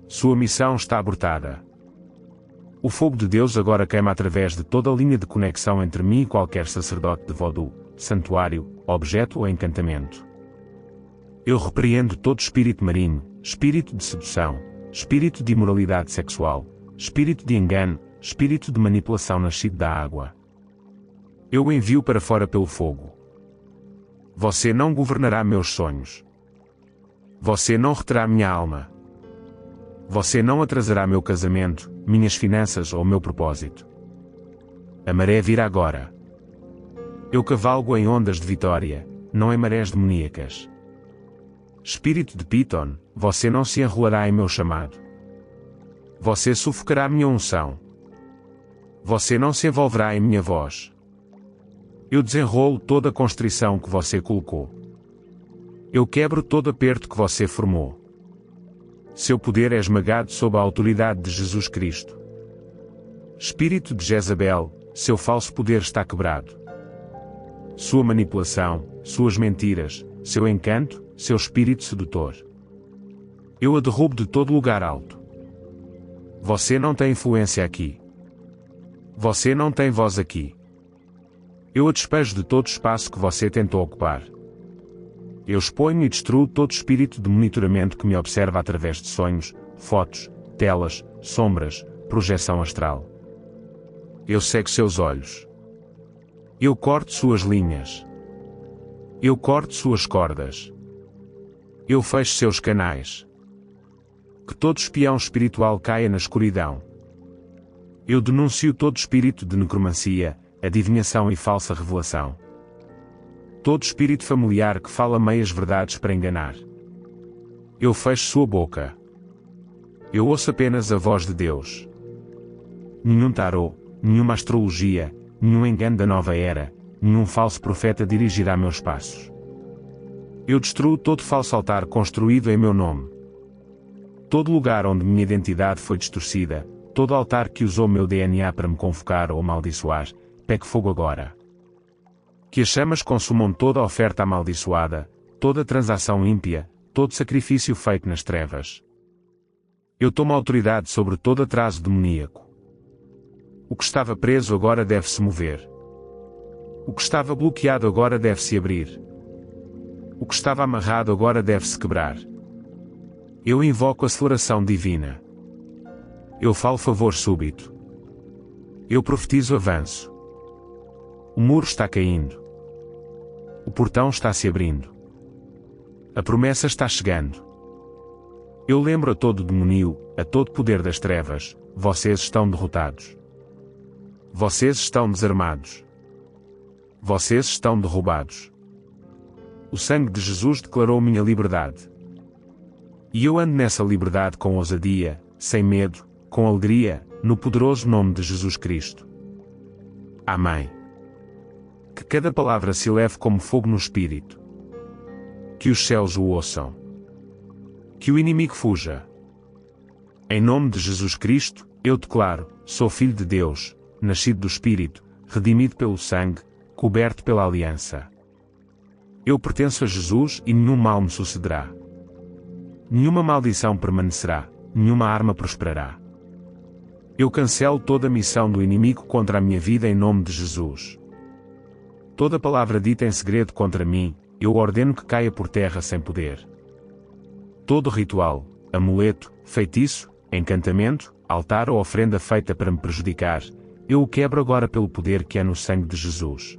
Sua missão está abortada. O fogo de Deus agora queima através de toda a linha de conexão entre mim e qualquer sacerdote de vodú, santuário, objeto ou encantamento. Eu repreendo todo espírito maligno, espírito de sedução, espírito de imoralidade sexual, espírito de engano, espírito de manipulação nascido da água. Eu o envio para fora pelo fogo. Você não governará meus sonhos. Você não reterá minha alma. Você não atrasará meu casamento, minhas finanças ou meu propósito. A maré virá agora. Eu cavalgo em ondas de vitória, não em marés demoníacas. Espírito de Piton, você não se enrolará em meu chamado. Você sufocará minha unção. Você não se envolverá em minha voz. Eu desenrolo toda a constrição que você colocou. Eu quebro todo aperto que você formou. Seu poder é esmagado sob a autoridade de Jesus Cristo. Espírito de Jezabel, seu falso poder está quebrado. Sua manipulação, suas mentiras, seu encanto, seu espírito sedutor. Eu a derrubo de todo lugar alto. Você não tem influência aqui. Você não tem voz aqui. Eu a despejo de todo espaço que você tentou ocupar. Eu exponho e destruo todo espírito de monitoramento que me observa através de sonhos, fotos, telas, sombras, projeção astral. Eu cego seus olhos. Eu corto suas linhas. Eu corto suas cordas. Eu fecho seus canais. Que todo espião espiritual caia na escuridão. Eu denuncio todo espírito de necromancia, adivinhação e falsa revelação. Todo espírito familiar que fala meias verdades para enganar. Eu fecho sua boca. Eu ouço apenas a voz de Deus. Nenhum tarô, nenhuma astrologia, nenhum engano da nova era, nenhum falso profeta dirigirá meus passos. Eu destruo todo falso altar construído em meu nome. Todo lugar onde minha identidade foi distorcida, todo altar que usou meu DNA para me convocar ou amaldiçoar, pegue fogo agora. Que as chamas consumam toda a oferta amaldiçoada, toda transação ímpia, todo sacrifício feito nas trevas. Eu tomo autoridade sobre todo atraso demoníaco. O que estava preso agora deve se mover. O que estava bloqueado agora deve se abrir. O que estava amarrado agora deve se quebrar. Eu invoco a aceleração divina. Eu falo favor súbito. Eu profetizo avanço. O muro está caindo. O portão está se abrindo. A promessa está chegando. Eu lembro a todo demonio, a todo poder das trevas, vocês estão derrotados. Vocês estão desarmados. Vocês estão derrubados. O sangue de Jesus declarou minha liberdade. E eu ando nessa liberdade com ousadia, sem medo, com alegria, no poderoso nome de Jesus Cristo. Amém. Que cada palavra se eleve como fogo no espírito. Que os céus o ouçam. Que o inimigo fuja. Em nome de Jesus Cristo, eu declaro, sou filho de Deus, nascido do Espírito, redimido pelo sangue, coberto pela aliança. Eu pertenço a Jesus e nenhum mal me sucederá. Nenhuma maldição permanecerá, nenhuma arma prosperará. Eu cancelo toda a missão do inimigo contra a minha vida em nome de Jesus. Toda palavra dita em segredo contra mim, eu ordeno que caia por terra sem poder. Todo ritual, amuleto, feitiço, encantamento, altar ou ofrenda feita para me prejudicar, eu o quebro agora pelo poder que é no sangue de Jesus.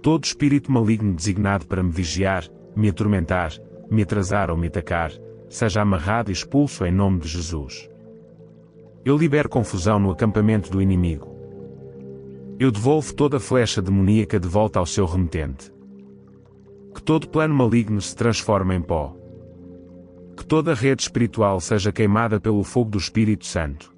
Todo espírito maligno designado para me vigiar, me atormentar, me atrasar ou me atacar, seja amarrado e expulso em nome de Jesus. Eu libero confusão no acampamento do inimigo. Eu devolvo toda flecha demoníaca de volta ao seu remetente. Que todo plano maligno se transforme em pó. Que toda rede espiritual seja queimada pelo fogo do Espírito Santo.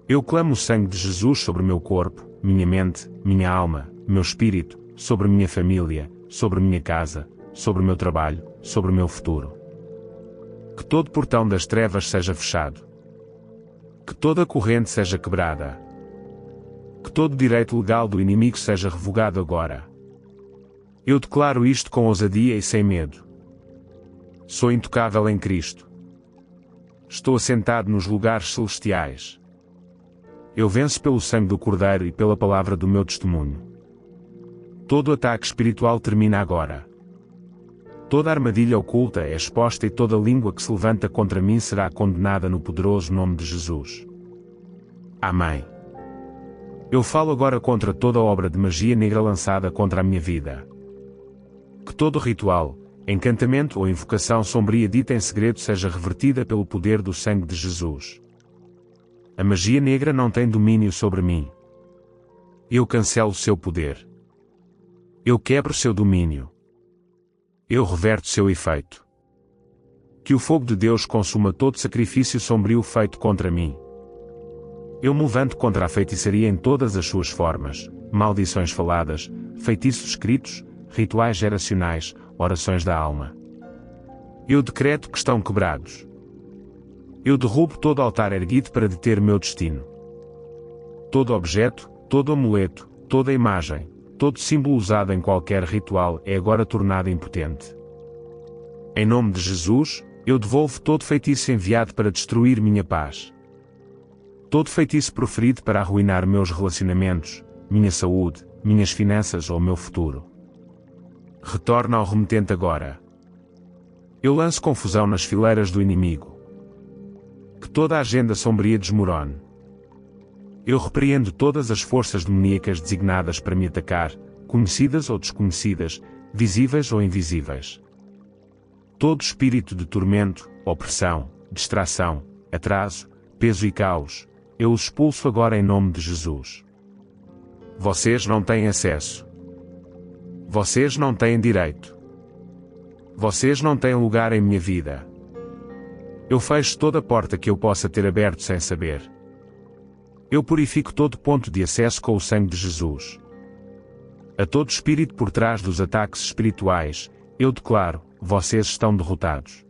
Eu clamo o sangue de Jesus sobre meu corpo, minha mente, minha alma, meu espírito, sobre minha família, sobre minha casa, sobre meu trabalho, sobre meu futuro. Que todo portão das trevas seja fechado. Que toda corrente seja quebrada. Que todo direito legal do inimigo seja revogado agora. Eu declaro isto com ousadia e sem medo. Sou intocável em Cristo. Estou assentado nos lugares celestiais. Eu venço pelo sangue do Cordeiro e pela palavra do meu testemunho. Todo ataque espiritual termina agora. Toda armadilha oculta é exposta e toda língua que se levanta contra mim será condenada no poderoso nome de Jesus. Amém. Eu falo agora contra toda obra de magia negra lançada contra a minha vida. Que todo ritual, encantamento ou invocação sombria dita em segredo seja revertida pelo poder do sangue de Jesus. A magia negra não tem domínio sobre mim. Eu cancelo seu poder. Eu quebro seu domínio. Eu reverto seu efeito. Que o fogo de Deus consuma todo sacrifício sombrio feito contra mim. Eu me levanto contra a feitiçaria em todas as suas formas, maldições faladas, feitiços escritos, rituais geracionais, orações da alma. Eu decreto que estão quebrados. Eu derrubo todo altar erguido para deter meu destino. Todo objeto, todo amuleto, toda imagem, todo símbolo usado em qualquer ritual é agora tornado impotente. Em nome de Jesus, eu devolvo todo feitiço enviado para destruir minha paz. Todo feitiço proferido para arruinar meus relacionamentos, minha saúde, minhas finanças ou meu futuro. Retorna ao remetente agora. Eu lanço confusão nas fileiras do inimigo. Que toda a agenda sombria desmorone. Eu repreendo todas as forças demoníacas designadas para me atacar, conhecidas ou desconhecidas, visíveis ou invisíveis. Todo espírito de tormento, opressão, distração, atraso, peso e caos, eu os expulso agora em nome de Jesus. Vocês não têm acesso. Vocês não têm direito. Vocês não têm lugar em minha vida. Eu fecho toda porta que eu possa ter aberto sem saber. Eu purifico todo ponto de acesso com o sangue de Jesus. A todo espírito por trás dos ataques espirituais, eu declaro, vocês estão derrotados.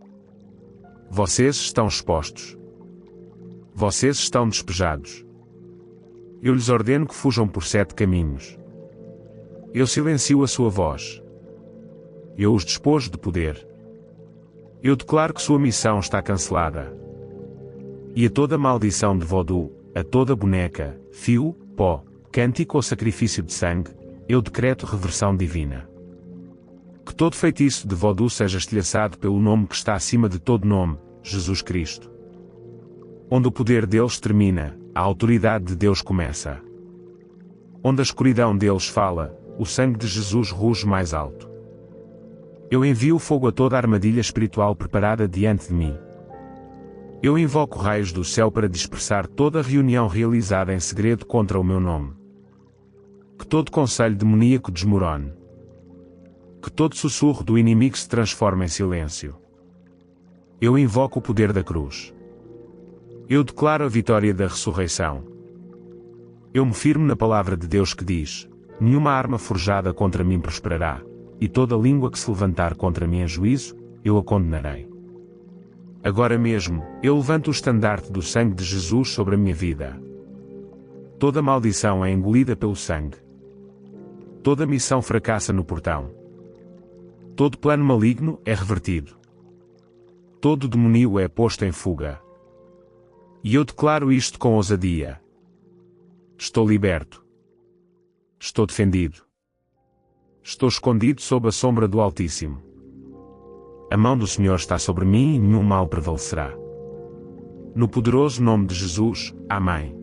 Vocês estão expostos. Vocês estão despejados. Eu lhes ordeno que fujam por 7 caminhos. Eu silencio a sua voz. Eu os despojo de poder. Eu declaro que sua missão está cancelada. E a toda maldição de vodú, a toda boneca, fio, pó, cântico ou sacrifício de sangue, eu decreto reversão divina. Que todo feitiço de vodú seja estilhaçado pelo nome que está acima de todo nome, Jesus Cristo. Onde o poder deles termina, a autoridade de Deus começa. Onde a escuridão deles fala, o sangue de Jesus ruge mais alto. Eu envio fogo a toda a armadilha espiritual preparada diante de mim. Eu invoco raios do céu para dispersar toda reunião realizada em segredo contra o meu nome. Que todo conselho demoníaco desmorone. Que todo sussurro do inimigo se transforme em silêncio. Eu invoco o poder da cruz. Eu declaro a vitória da ressurreição. Eu me firmo na palavra de Deus que diz: nenhuma arma forjada contra mim prosperará, e toda língua que se levantar contra mim em juízo, eu a condenarei. Agora mesmo, eu levanto o estandarte do sangue de Jesus sobre a minha vida. Toda maldição é engolida pelo sangue. Toda missão fracassa no portão. Todo plano maligno é revertido. Todo demoníaco é posto em fuga. E eu declaro isto com ousadia. Estou liberto. Estou defendido. Estou escondido sob a sombra do Altíssimo. A mão do Senhor está sobre mim e nenhum mal prevalecerá. No poderoso nome de Jesus, amém.